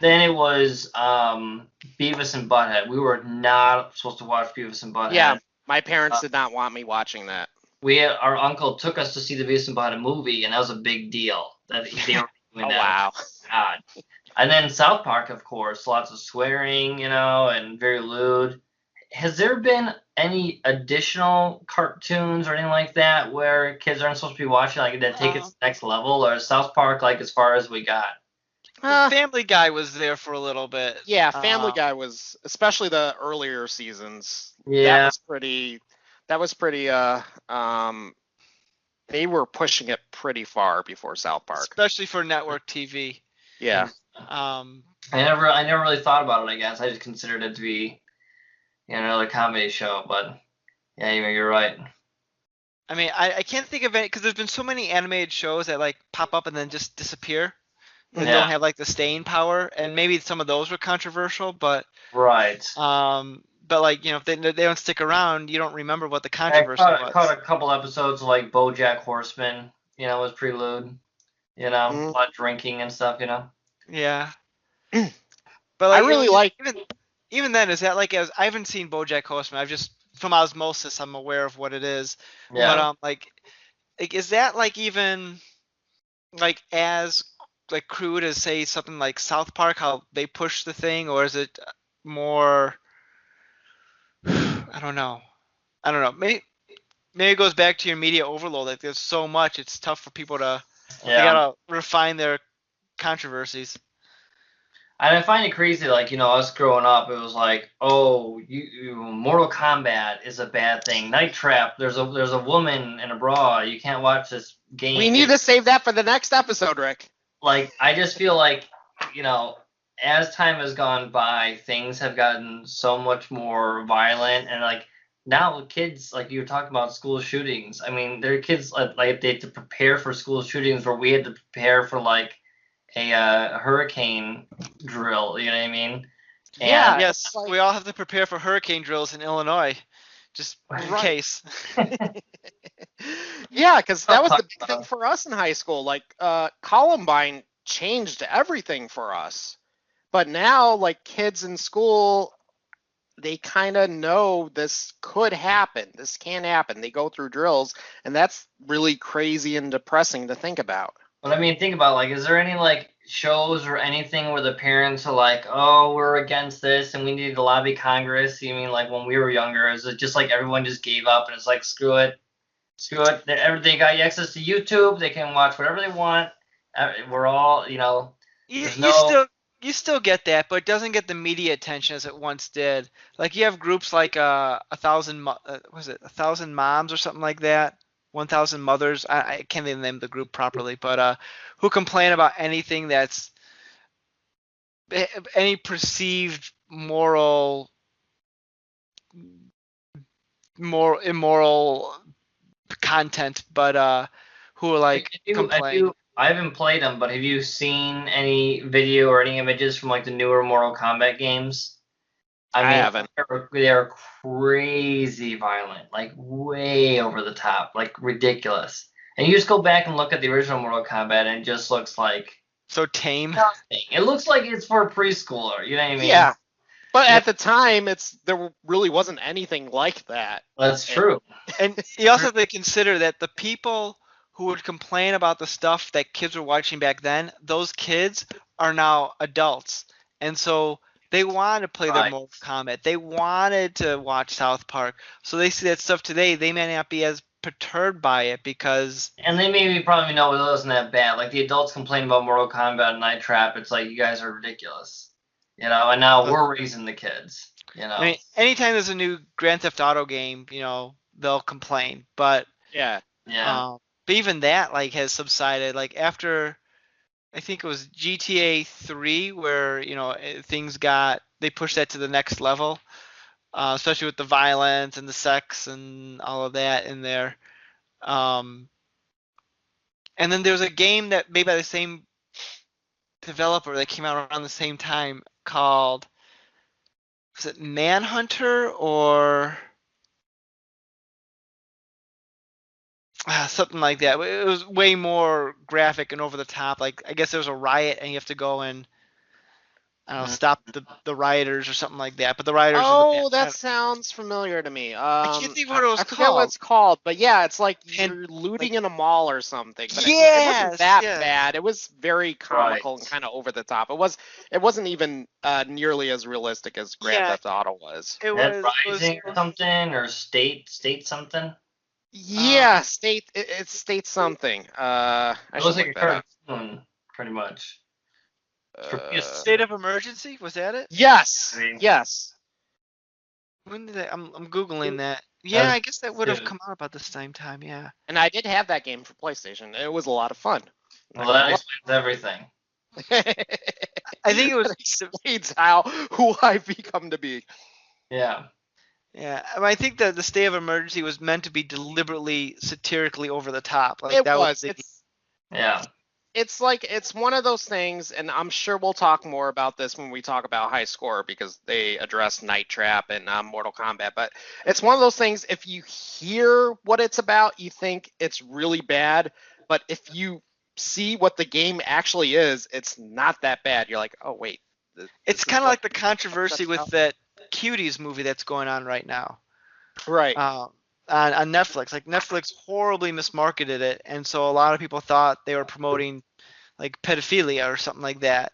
Then it was Beavis and Butthead. We were not supposed to watch Beavis and Butthead. Yeah. My parents did not want me watching that. Our uncle took us to see the Beavis and Butthead movie, and that was a big deal. That they were doing Oh, that. wow. God. And then South Park, of course, lots of swearing, and very lewd. Has there been any additional cartoons or anything like that where kids aren't supposed to be watching, like that take it to the next level, or is South Park like as far as we got? Family Guy was there for a little bit. Yeah, Family Guy was, especially the earlier seasons. Yeah. That was pretty they were pushing it pretty far before South Park. Especially for network TV. Yeah. I never really thought about it, I guess. I just considered it to be another comedy show, but yeah, you're right. I mean, I can't think of any, because there's been so many animated shows that like pop up and then just disappear. They don't have like the staying power, and maybe some of those were controversial, but right. But like if they don't stick around, you don't remember what the controversy was. I caught a couple episodes of like BoJack Horseman. Was pre lewd. A lot of drinking and stuff. Yeah. But like, I really like even then. Is that like I haven't seen BoJack Horseman. I've just from osmosis I'm aware of what it is. Yeah. But like is that like even like as like crude as say something like South Park, how they push the thing, or is it more? I don't know. Maybe it goes back to your media overload. Like there's so much, it's tough for people to. They gotta refine their controversies. And I find it crazy, like us growing up, it was like, oh, Mortal Kombat is a bad thing. Night Trap, there's a woman in a bra. You can't watch this game. We need to save that for the next episode, Rick. Like I just feel like as time has gone by, things have gotten so much more violent, and like now kids, like you were talking about school shootings. I mean, there are kids like they had to prepare for school shootings where we had to prepare for like a hurricane drill. You know what I mean? And Yeah. Yes, we all have to prepare for hurricane drills in Illinois, just in case. Yeah, because that was the big thing for us in high school. Like Columbine changed everything for us. But now, like kids in school, they kind of know this could happen. This can happen. They go through drills, and that's really crazy and depressing to think about. But I mean, think about like, is there any like shows or anything where the parents are like, oh, we're against this and we need to lobby Congress? You mean like when we were younger, is it just like everyone just gave up and it's like, screw it? They got access to YouTube. They can watch whatever they want. We're all, You still get that, but it doesn't get the media attention as it once did. Like you have groups like 1,000 moms or something like that, 1,000 mothers. I can't even name the group properly, but who complain about anything that's any perceived more immoral content, but who are like complain. I haven't played them, but have you seen any video or any images from like the newer Mortal Kombat games? I haven't. They're crazy violent, like way over the top, like ridiculous. And you just go back and look at the original Mortal Kombat, and it just looks like so tame. nothing. It looks like it's for a preschooler. You know what I mean? Yeah. But at the time, there really wasn't anything like that. That's true. And you also have to consider that the people who would complain about the stuff that kids were watching back then, those kids are now adults. And so they want to play their Right. Mortal Kombat. They wanted to watch South Park. So they see that stuff today, they may not be as perturbed by it because And they maybe probably know it wasn't that bad. Like the adults complain about Mortal Kombat and Night Trap. It's like, you guys are ridiculous. And now we're raising the kids. I mean, anytime there's a new Grand Theft Auto game, they'll complain. But Yeah. Yeah. but even that has subsided. Like after I think it was GTA 3 where they pushed that to the next level, especially with the violence and the sex and all of that in there. And then there was a game that made by the same developer that came out around the same time called, was it Manhunter or something like that. It was way more graphic and over the top. Like I guess there was a riot and you have to go and I don't know, stop the rioters or something like that. But the rioters Oh, that sounds familiar to me. I can't think what it was I forget what called. it's called, but yeah, it's like And, you're looting in a mall or something. But it Yes, wasn't that yes. bad. It was very comical Right. and kind of over the top. It wasn't even nearly as realistic as Grand Yeah. Theft Auto was. It Dead was Rising or something, or State something. Yeah, it states something. I It should looks like a look that up. cartoon, pretty much. State of Emergency. Was that it? Yes, I mean- yes. When did I'm googling that. Yeah, That's I guess that would have good. come out about the same time. Yeah. And I did have that game for PlayStation. It was a lot of fun. Well, that explains everything. I think it was. That explains who I've become to be. Yeah. Yeah, I think that the state of emergency was meant to be deliberately satirically over the top. Like It that was. the- Yeah. It's one of those things, and I'm sure we'll talk more about this when we talk about High Score because they address Night Trap and Mortal Kombat. But it's one of those things. If you hear what it's about, you think it's really bad. But if you see what the game actually is, it's not that bad. You're like, oh wait. It's kind of like the controversy with that Cuties movie that's going on right now. Right. On Netflix. Like Netflix horribly mismarketed it, and so a lot of people thought they were promoting like pedophilia or something like that.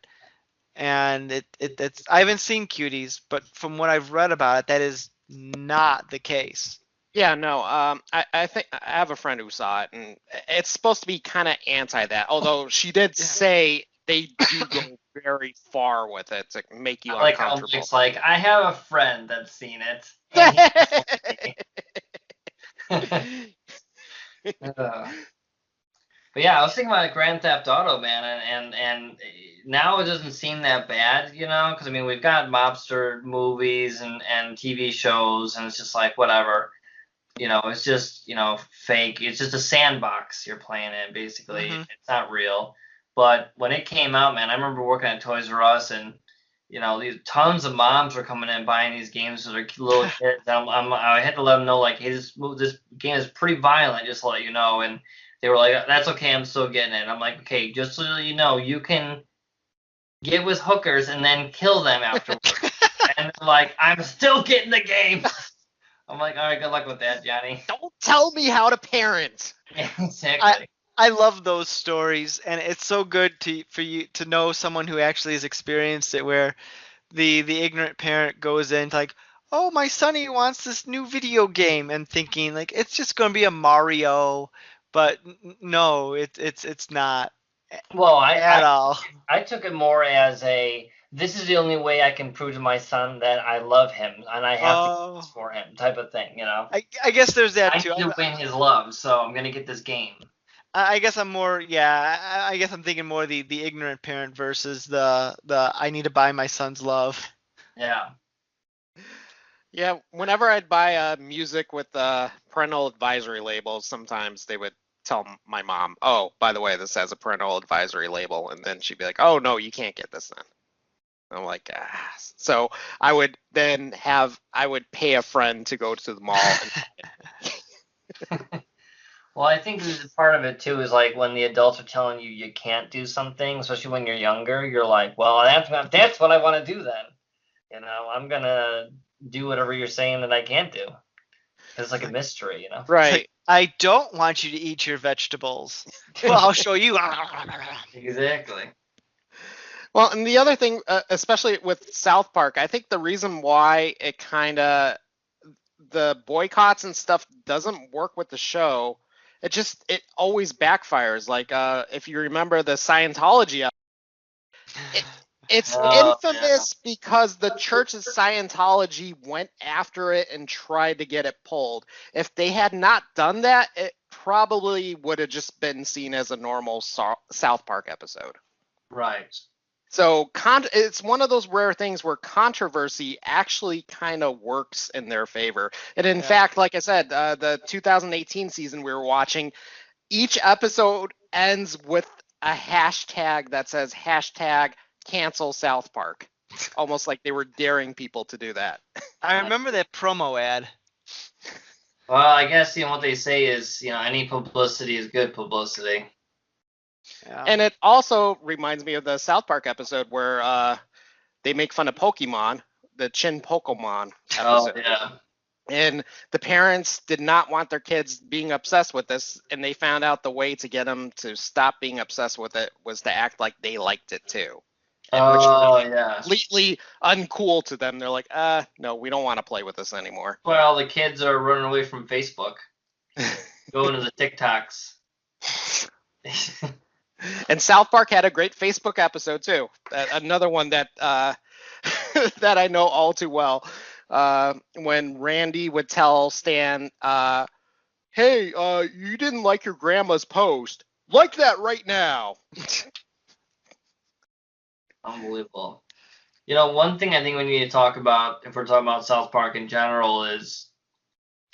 And it's I haven't seen Cuties, but from what I've read about it, that is not the case. Yeah, no. I think I have a friend who saw it, and it's supposed to be kind of anti that. Although she did say they do go very far with it to make you I like how uncomfortable. Blake's like, I have a friend that's seen it. And he told me." But yeah, I was thinking about Grand Theft Auto, man, and now it doesn't seem that bad, because I mean we've got mobster movies and TV shows, and it's just like whatever, it's just fake. It's just a sandbox you're playing in, basically. Mhm. It's not real. But when it came out, man, I remember working at Toys R Us, and these tons of moms were coming in buying these games for their little kids. And I had to let them know, like, hey, this game is pretty violent, just to let you know. And they were like, that's okay, I'm still getting it. I'm like, okay, just so you know, you can get with hookers and then kill them afterwards. And they're like, I'm still getting the game. I'm like, all right, good luck with that, Johnny. Don't tell me how to parent. Yeah, exactly. I love those stories, and it's so good for you to know someone who actually has experienced it, where the ignorant parent goes in like, oh, my sonny wants this new video game, and thinking like it's just going to be a Mario, but no, it's not Well, at all. I took it more as this is the only way I can prove to my son that I love him and I have to do this for him type of thing, I guess there's that I too. need to win his love, so I'm gonna get this game. I guess I'm more, yeah. I guess I'm thinking more the ignorant parent versus the I need to buy my son's love. Yeah. Yeah, whenever I'd buy music with parental advisory labels, sometimes they would tell my mom, oh, by the way, this has a parental advisory label. And then she'd be like, oh, no, you can't get this then. I'm like, ah. So I would pay a friend to go to the mall. Well, I think part of it too is like when the adults are telling you can't do something, especially when you're younger, you're like, well, that's what I want to do then. You know, I'm gonna do whatever you're saying that I can't do. It's like a mystery, you know. It's Right. like, I don't want you to eat your vegetables. Well, I'll show you. Exactly. Well, and the other thing, especially with South Park, I think the reason why it kind of the boycotts and stuff doesn't work with the show, it always backfires. Like if you remember the Scientology, it, it's Oh yeah. infamous because the Church of Scientology went after it and tried to get it pulled. If they had not done that, it probably would have just been seen as a normal South Park episode. Right. So it's one of those rare things where controversy actually kind of works in their favor. And in fact, like I said, the 2018 season we were watching, each episode ends with a hashtag that says hashtag cancel South Park. Almost like they were daring people to do that. I remember that promo ad. Well, I guess what they say is any publicity is good publicity. Yeah. And it also reminds me of the South Park episode where they make fun of Pokemon, the Chin Pokemon episode. Oh yeah. And the parents did not want their kids being obsessed with this, and they found out the way to get them to stop being obsessed with it was to act like they liked it too. Which Oh was yeah. completely uncool to them. They're like, no, we don't want to play with this anymore. Well, all the kids are running away from Facebook, going to the TikToks. And South Park had a great Facebook episode too. Another one that that I know all too well. When Randy would tell Stan, "Hey, you didn't like your grandma's post. Like that right now." Unbelievable. One thing I think we need to talk about, if we're talking about South Park in general, is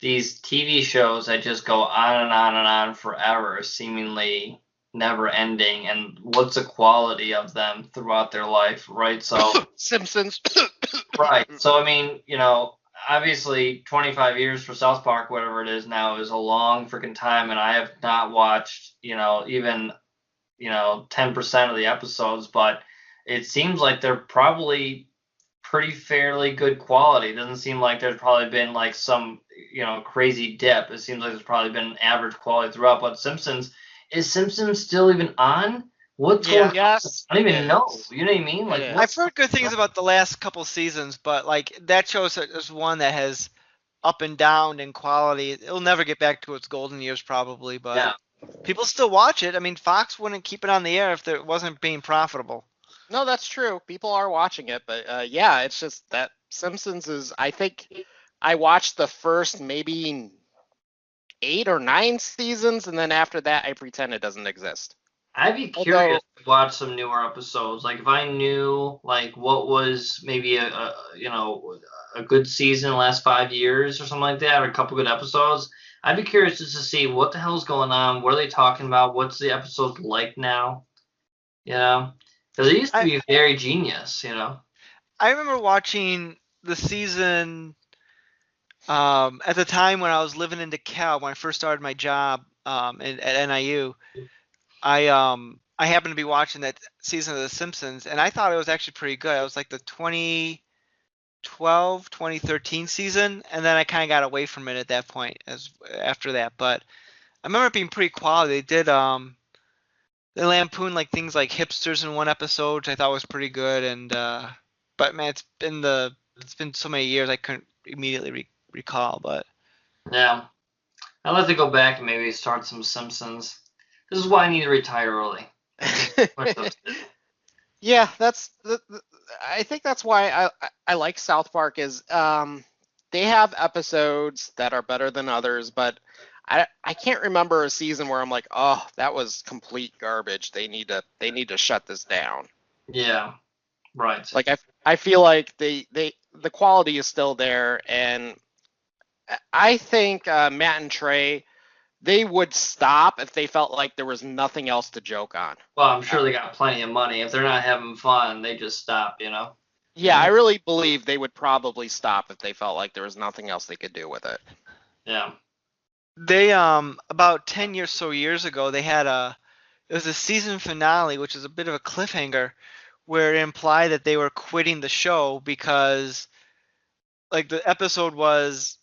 these TV shows that just go on and on and on forever, seemingly never ending, and what's the quality of them throughout their life, right? So Simpsons. right. So I mean, obviously 25 years for South Park, whatever it is now, is a long freaking time, and I have not watched, even 10% of the episodes, but it seems like they're probably pretty fairly good quality. It doesn't seem like there's probably been like some crazy dip. It seems like there's probably been an average quality throughout. But is Simpsons still even on? What's going on? Yes. I don't even know. You know what I mean? Like, is. I've heard good things about the last couple seasons, but like that shows is one that has up and down in quality. It'll never get back to its golden years probably, but yeah. people still watch it. I mean, Fox wouldn't keep it on the air if it wasn't being profitable. No, that's true. People are watching it, but yeah, it's just that Simpsons is. I think I watched the first maybe 8 or 9 seasons, and then after that, I pretend it doesn't exist. I'd be curious to watch some newer episodes. Like if I knew like what was maybe a good season in the last 5 years or something like that, or a couple good episodes, I'd be curious just to see what the hell's going on. What are they talking about? What's the episodes like now? Because it used to be very genius. I remember watching the season at the time when I was living in DeKalb when I first started my job at NIU. I happened to be watching that season of The Simpsons, and I thought it was actually pretty good. It was like the 2012, 2013 season, and then I kind of got away from it at that point after that. But I remember it being pretty quality. They did they lampooned like things like hipsters in one episode, which I thought was pretty good. And but man, it's been so many years I couldn't immediately recall. But yeah, I'd like to go back and maybe start some Simpsons. This is why I need to retire early. Yeah, I think that's why I like South Park is they have episodes that are better than others, but I can't remember a season where I'm like, oh, that was complete garbage. They need to shut this down. Yeah, right. Like I feel like the quality is still there, and I think Matt and Trey, they would stop if they felt like there was nothing else to joke on. Well, I'm sure they got plenty of money. If they're not having fun, they just stop, Yeah, I really believe they would probably stop if they felt like there was nothing else they could do with it. Yeah. They about 10 years ago they had it was a season finale, which is a bit of a cliffhanger, where it implied that they were quitting the show because like the episode was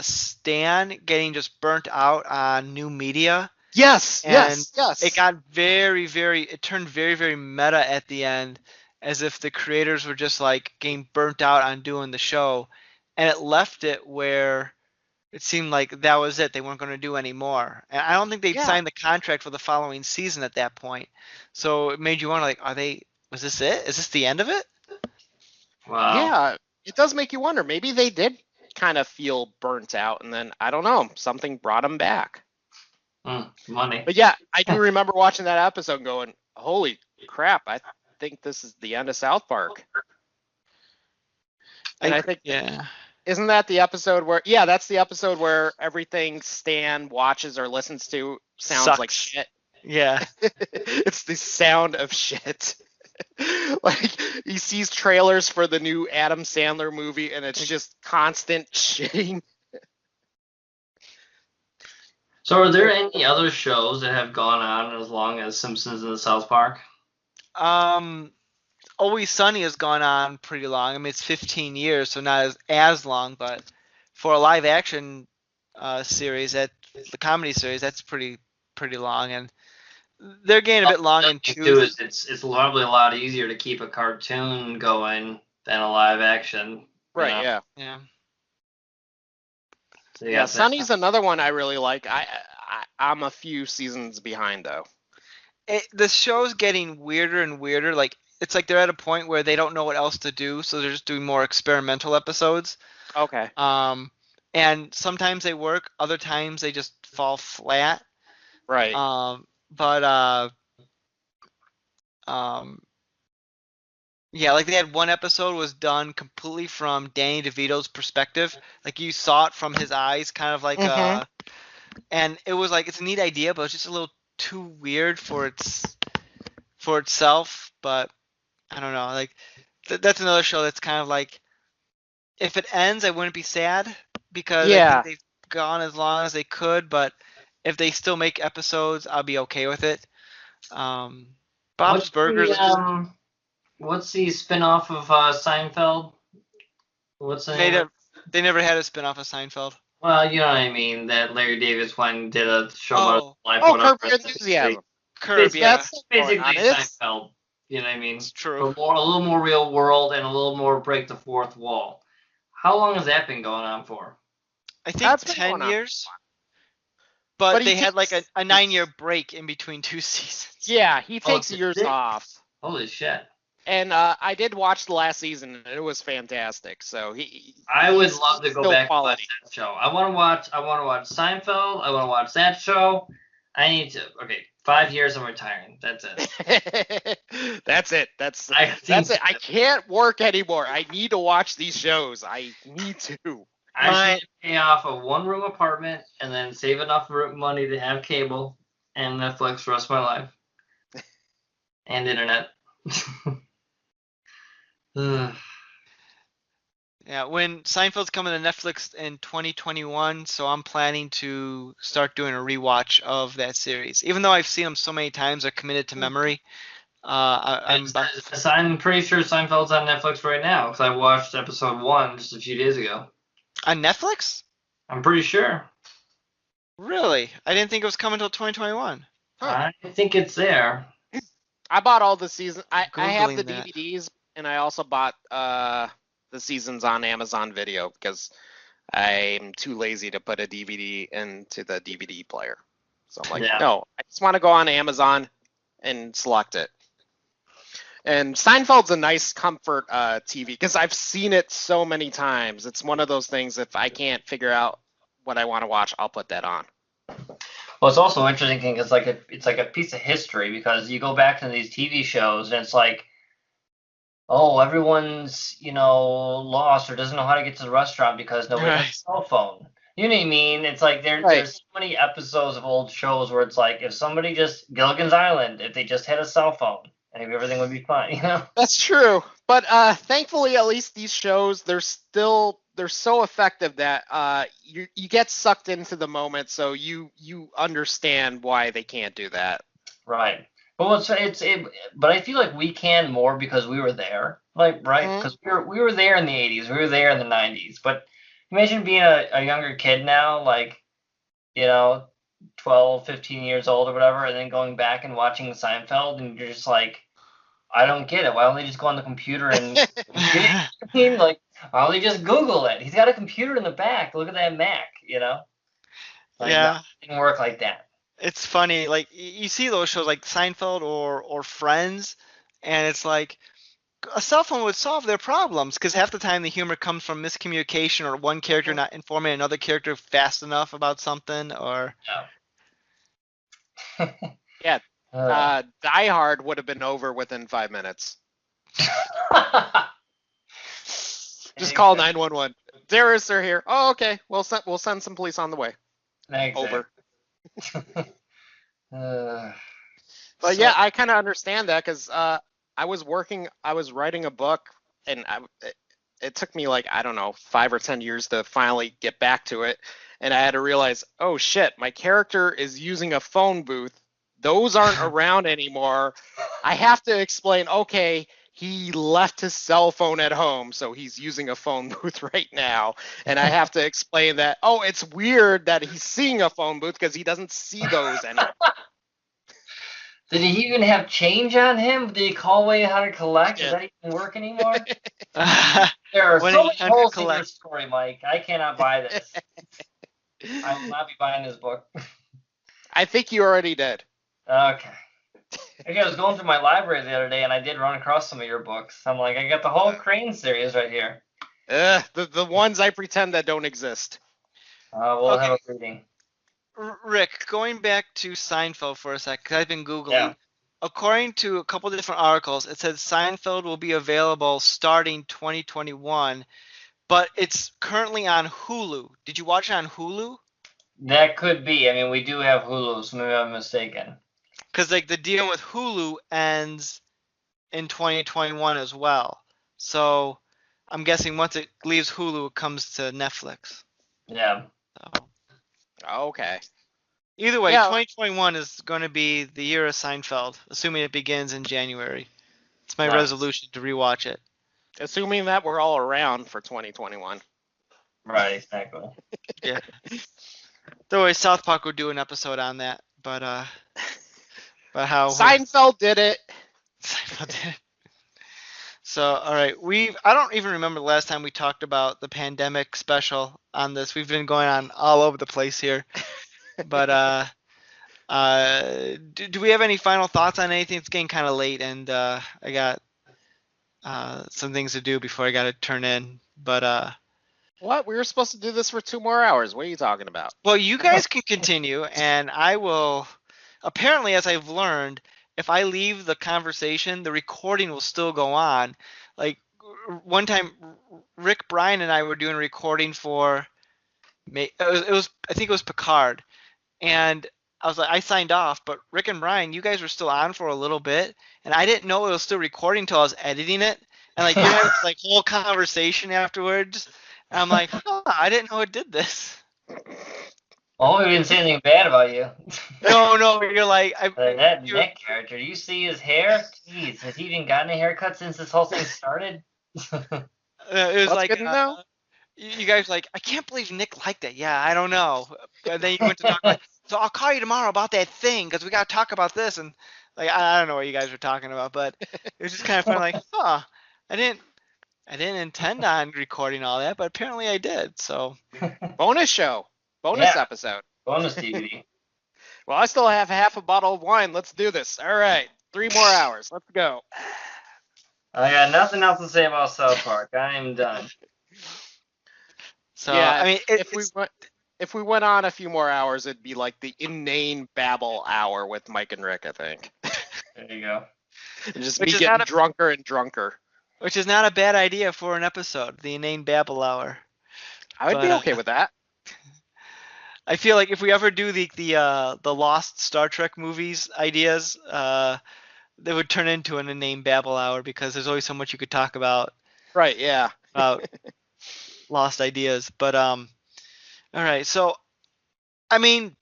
Stan getting just burnt out on new media, Yes, and yes, yes. it got it turned very, very meta at the end, as if the creators were just like getting burnt out on doing the show, and it left it where it seemed like that was it. They weren't going to do any more. And I don't think they'd Yeah, signed the contract for the following season at that point. So it made you wonder, like, was this it? Is this the end of it? Wow. yeah. It does make you wonder. Maybe they did kind of feel burnt out, and then I don't know, something brought them back. Money. But yeah, I do remember watching that episode and going, "Holy crap! I think this is the end of South Park." And I think Yeah. isn't that the episode where? Yeah, that's the episode where everything Stan watches or listens to sounds like Sucks. shit. Yeah. It's the sound of shit. Like he sees trailers for the new Adam Sandler movie and it's just constant shitting. So, are there any other shows that have gone on as long as Simpsons and South Park? Always Sunny has gone on pretty long. I mean, it's 15 years, so not as long, but for a live action series, that the comedy series, that's pretty long, and they're getting a bit long in Too tooth. is it's probably a lot easier to keep a cartoon going than a live action. Right, know? yeah. Yeah. So you Yeah, got that. Sunny's another one I really like. I'm a few seasons behind though. The show's getting weirder and weirder. Like it's like they're at a point where they don't know what else to do, so they're just doing more experimental episodes. Okay. And sometimes they work, other times they just fall flat. Right. But yeah, like they had one episode was done completely from Danny DeVito's perspective. Like you saw it from his eyes, kind of like Mhm. and it was like it's a neat idea, but it's just a little too weird for itself. But I don't know, like that's another show that's kind of like if it ends, I wouldn't be sad because I think Yeah. they've gone as long as they could. But if they still make episodes, I'll be okay with it. Bob's What's Burgers. what's the spin-off of Seinfeld? What's the name? They never had a spin-off of Seinfeld. Well, you know what I mean. That Larry Davis one did a show about Oh, life. Oh, Whatever. Curb Your Enthusiasm. Curb, Basically, yeah, That's still going basically on. It's Seinfeld. You know what I mean? it's true. But a little more real world and a little more break the fourth wall. How long has that been going on for? I think that's been 10 going on. years, But but he they had like takes- a 9-year break in between two seasons. Yeah, he Oh, takes did years they? off. Holy shit! And I did watch the last season and it was fantastic. So I would he's love to go still back quality. and watch that show. I want to watch Seinfeld. I want to watch that show. I need to. Okay, 5 years. I'm retiring. That's it. That's it. That's I it. I can't work anymore. I need to watch these shows. I need to. I should pay off a one-room apartment and then save enough money to have cable and Netflix for the rest of my life and internet. Ugh. Yeah, when Seinfeld's coming to Netflix in 2021, so I'm planning to start doing a rewatch of that series. Even though I've seen them so many times, they're committed to memory. I'm pretty sure Seinfeld's on Netflix right now because I watched episode 1 just a few days ago. On Netflix? I'm pretty sure. Really? I didn't think it was coming until 2021. I think it's there. I bought all the seasons. I have the Googling that. DVDs and I also bought the seasons on Amazon Video because I'm too lazy to put a DVD into the DVD player. So I'm like, Yeah. no, I just want to go on Amazon and select it. And Seinfeld's a nice comfort TV because I've seen it so many times. It's one of those things, if I can't figure out what I want to watch, I'll put that on. Well, it's also interesting because it's like a piece of history because you go back to these TV shows and it's like, oh, everyone's lost or doesn't know how to get to the restaurant because nobody has a cell phone. You know what I mean? It's like there's so many episodes of old shows where it's like if somebody just Gilligan's Island, if they just had a cell phone, maybe everything would be fine. You know? That's true. But thankfully, at least these shows, they're so effective that you get sucked into the moment, so you understand why they can't do that. Right. Well, but I feel like we can more because we were there, like right? Mm. Because we were there in the '80s, we were there in the '90s. But imagine being a younger kid now, like 12, 15 years old or whatever, and then going back and watching Seinfeld, and you're just like, I don't get it. Why don't they just go on the computer and you know what I mean? Like, why don't they just Google it? He's got a computer in the back. Look at that Mac. Like, no, Yeah, it didn't work like that. it's funny. Like you see those shows like Seinfeld or Friends, and it's like a cell phone would solve their problems because half the time the humor comes from miscommunication or one character not informing another character fast enough about something or Yeah. Yeah. Uh, Die Hard would have been over within 5 minutes. Just call 911. Terrorists are here. Oh, okay. We'll send some police on the way. Exactly. Over. Uh, But so yeah, I kind of understand that because I was writing a book, and it took me like, I don't know, 5 or 10 years to finally get back to it, and I had to realize, oh shit, my character is using a phone booth. Those aren't around anymore. I have to explain, okay, he left his cell phone at home, so he's using a phone booth right now. And I have to explain that, oh, it's weird that he's seeing a phone booth because he doesn't see those anymore. did he even have change on him? Did he call away how to He collect? Does did. that even work anymore? There are when so he many under holes in your collect. story, Mike. I cannot buy this. I will not be buying this book. I think you already did. Okay. Actually, I was going through my library the other day, and I did run across some of your books. I'm like, I got the whole Crane series right here. The ones I pretend that don't exist. We'll have Okay, a reading. Rick, going back to Seinfeld for a sec, 'cause I've been Yeah. Googling. According to a couple different articles, it says Seinfeld will be available starting 2021, but it's currently on Hulu. Did you watch it on Hulu? That could be. I mean, we do have Hulu, so maybe I'm mistaken. Because like the deal with Hulu ends in 2021 as well. So I'm guessing once it leaves Hulu, it comes to Netflix. Yeah. So Okay. either way, Yeah. 2021 is going to be the year of Seinfeld, assuming it begins in January. It's my Nice. resolution to rewatch it. Assuming that we're all around for 2021. Right, exactly. Yeah. Though way, South Park would do an episode on that, but how Seinfeld did it. Seinfeld did. So, all right, I don't even remember the last time we talked about the pandemic special on this. We've been going on all over the place here. But do we have any final thoughts on anything? It's getting kind of late, and I got some things to do before I got to turn in. But What? We were supposed to do this for 2 more hours. What are you talking about? well, you guys can continue, and I will. Apparently, as I've learned, if I leave the conversation, the recording will still go on. Like one time, Rick, Brian, and I were doing a recording for. It was I think it was Picard, and I was like, I signed off, but Rick and Brian, you guys were still on for a little bit, and I didn't know it was still recording until I was editing it, and like we had this like whole conversation afterwards. And I'm like, huh, I didn't know it did this. Well, we didn't say anything bad about you. No, you're like, That you're, Nick character, do you see his hair? Jeez, has he even gotten a haircut since this whole thing started? it was That's like, good to know. you guys were like, I can't believe Nick liked it. Yeah, I don't know. And then you went to talk like, so I'll call you tomorrow about that thing because we got to talk about this. And like, I don't know what you guys were talking about, but it was just kind of fun. Like, huh, I didn't intend on recording all that, but apparently I did. So Bonus show. Bonus Yeah. episode. Bonus DVD. Well, I still have half a bottle of wine. Let's do this. All right. 3 more hours. Let's go. I got nothing else to say about South Park. I am done. so Yeah. I mean, If we went on a few more hours, it'd be like the inane babble hour with Mike and Rick, I think. There you go. And just Which me is getting not a- drunker and drunker. which is not a bad idea for an episode, the inane babble hour. I would be But, okay with that. I feel like if we ever do the Lost Star Trek movies ideas, they would turn into an inane babble hour because there's always so much you could talk about Right. Yeah. lost ideas. But all right. So I mean,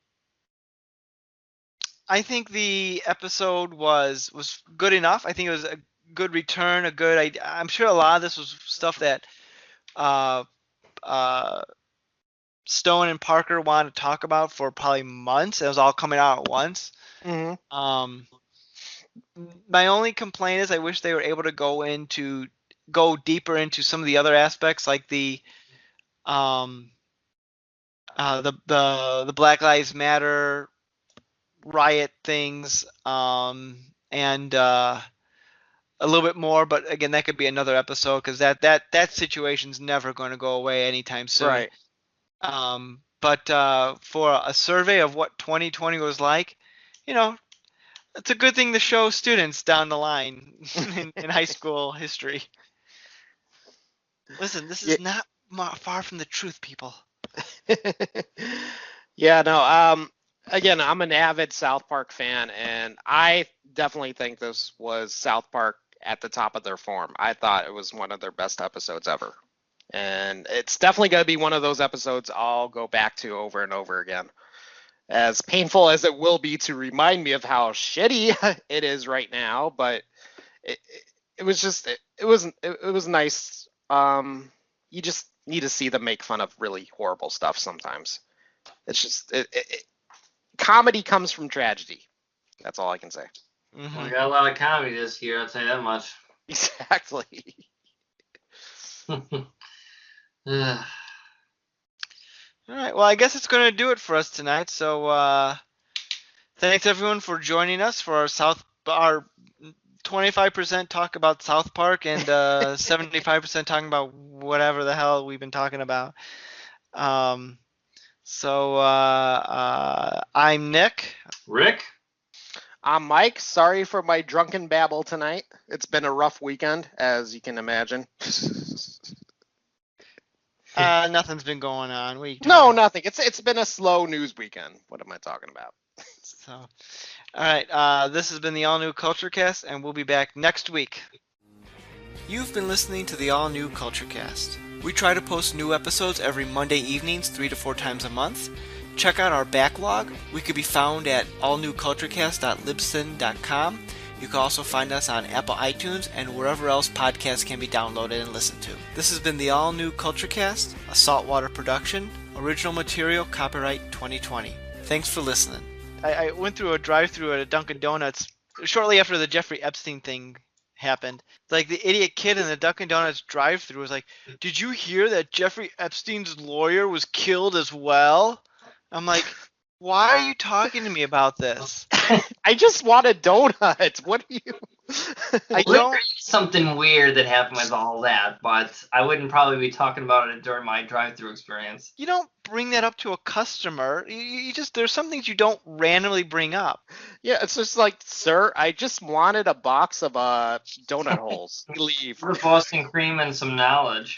I think the episode was good enough. I think it was a good return, a good idea. I'm sure a lot of this was stuff that uh, uh, Stone and Parker wanted to talk about for probably months. It was all coming out at once. Mm-hmm. Um, my only complaint is I wish they were able to go deeper into some of the other aspects, like um, the Black Lives Matter riot things, and a little bit more. But again, that could be another episode because that situation's never going to go away anytime soon. Right. But for a survey of what 2020 was like, you know, it's a good thing to show students down the line in high school history. Listen, this Yeah. is not far from the truth, people. Yeah, no. Again, I'm an avid South Park fan, and I definitely think this was South Park at the top of their form. I thought it was one of their best episodes ever, and it's definitely going to be one of those episodes I'll go back to over and over again. As painful as it will be to remind me of how shitty it is right now, but it, it was just it was nice. You just need to see them make fun of really horrible stuff sometimes. It's just comedy comes from tragedy. That's all I can say. Well, we got a lot of comedy this year, I'll tell you that much. Exactly. All right. Well, I guess it's going to do it for us tonight. So thanks everyone for joining us for our 25% talk about South Park and 75% talking about whatever the hell we've been talking about. I'm Nick. Rick? I'm Mike. Sorry for my drunken babble tonight. It's been a rough weekend, as you can imagine. Nothing's been going on. No, nothing. It's been a slow news weekend. What am I talking about? So, all right. This has been the All New Culture Cast, and we'll be back next week. You've been listening to the All New Culture Cast. We try to post new episodes every Monday evenings, 3 to 4 times a month. Check out our backlog. We could be found at allnewculturecast.libsyn.com. You can also find us on Apple iTunes and wherever else podcasts can be downloaded and listened to. This has been the All New Culture Cast, a Saltwater production. Original material, copyright 2020. Thanks for listening. I went through a drive-thru at a Dunkin' Donuts shortly after the Jeffrey Epstein thing happened. Like the idiot kid in the Dunkin' Donuts drive-thru was like, "Did you hear that Jeffrey Epstein's lawyer was killed as well?" I'm like, "Why are you talking to me about this?" I just want a donut. What are you? I don't. Something weird that happened with all that, but I wouldn't probably be talking about it during my drive-through experience. You don't bring that up to a customer. You just there's some things you don't randomly bring up. Yeah, it's just like, sir, I just wanted a box of donut holes. Leave. For Boston cream and some knowledge.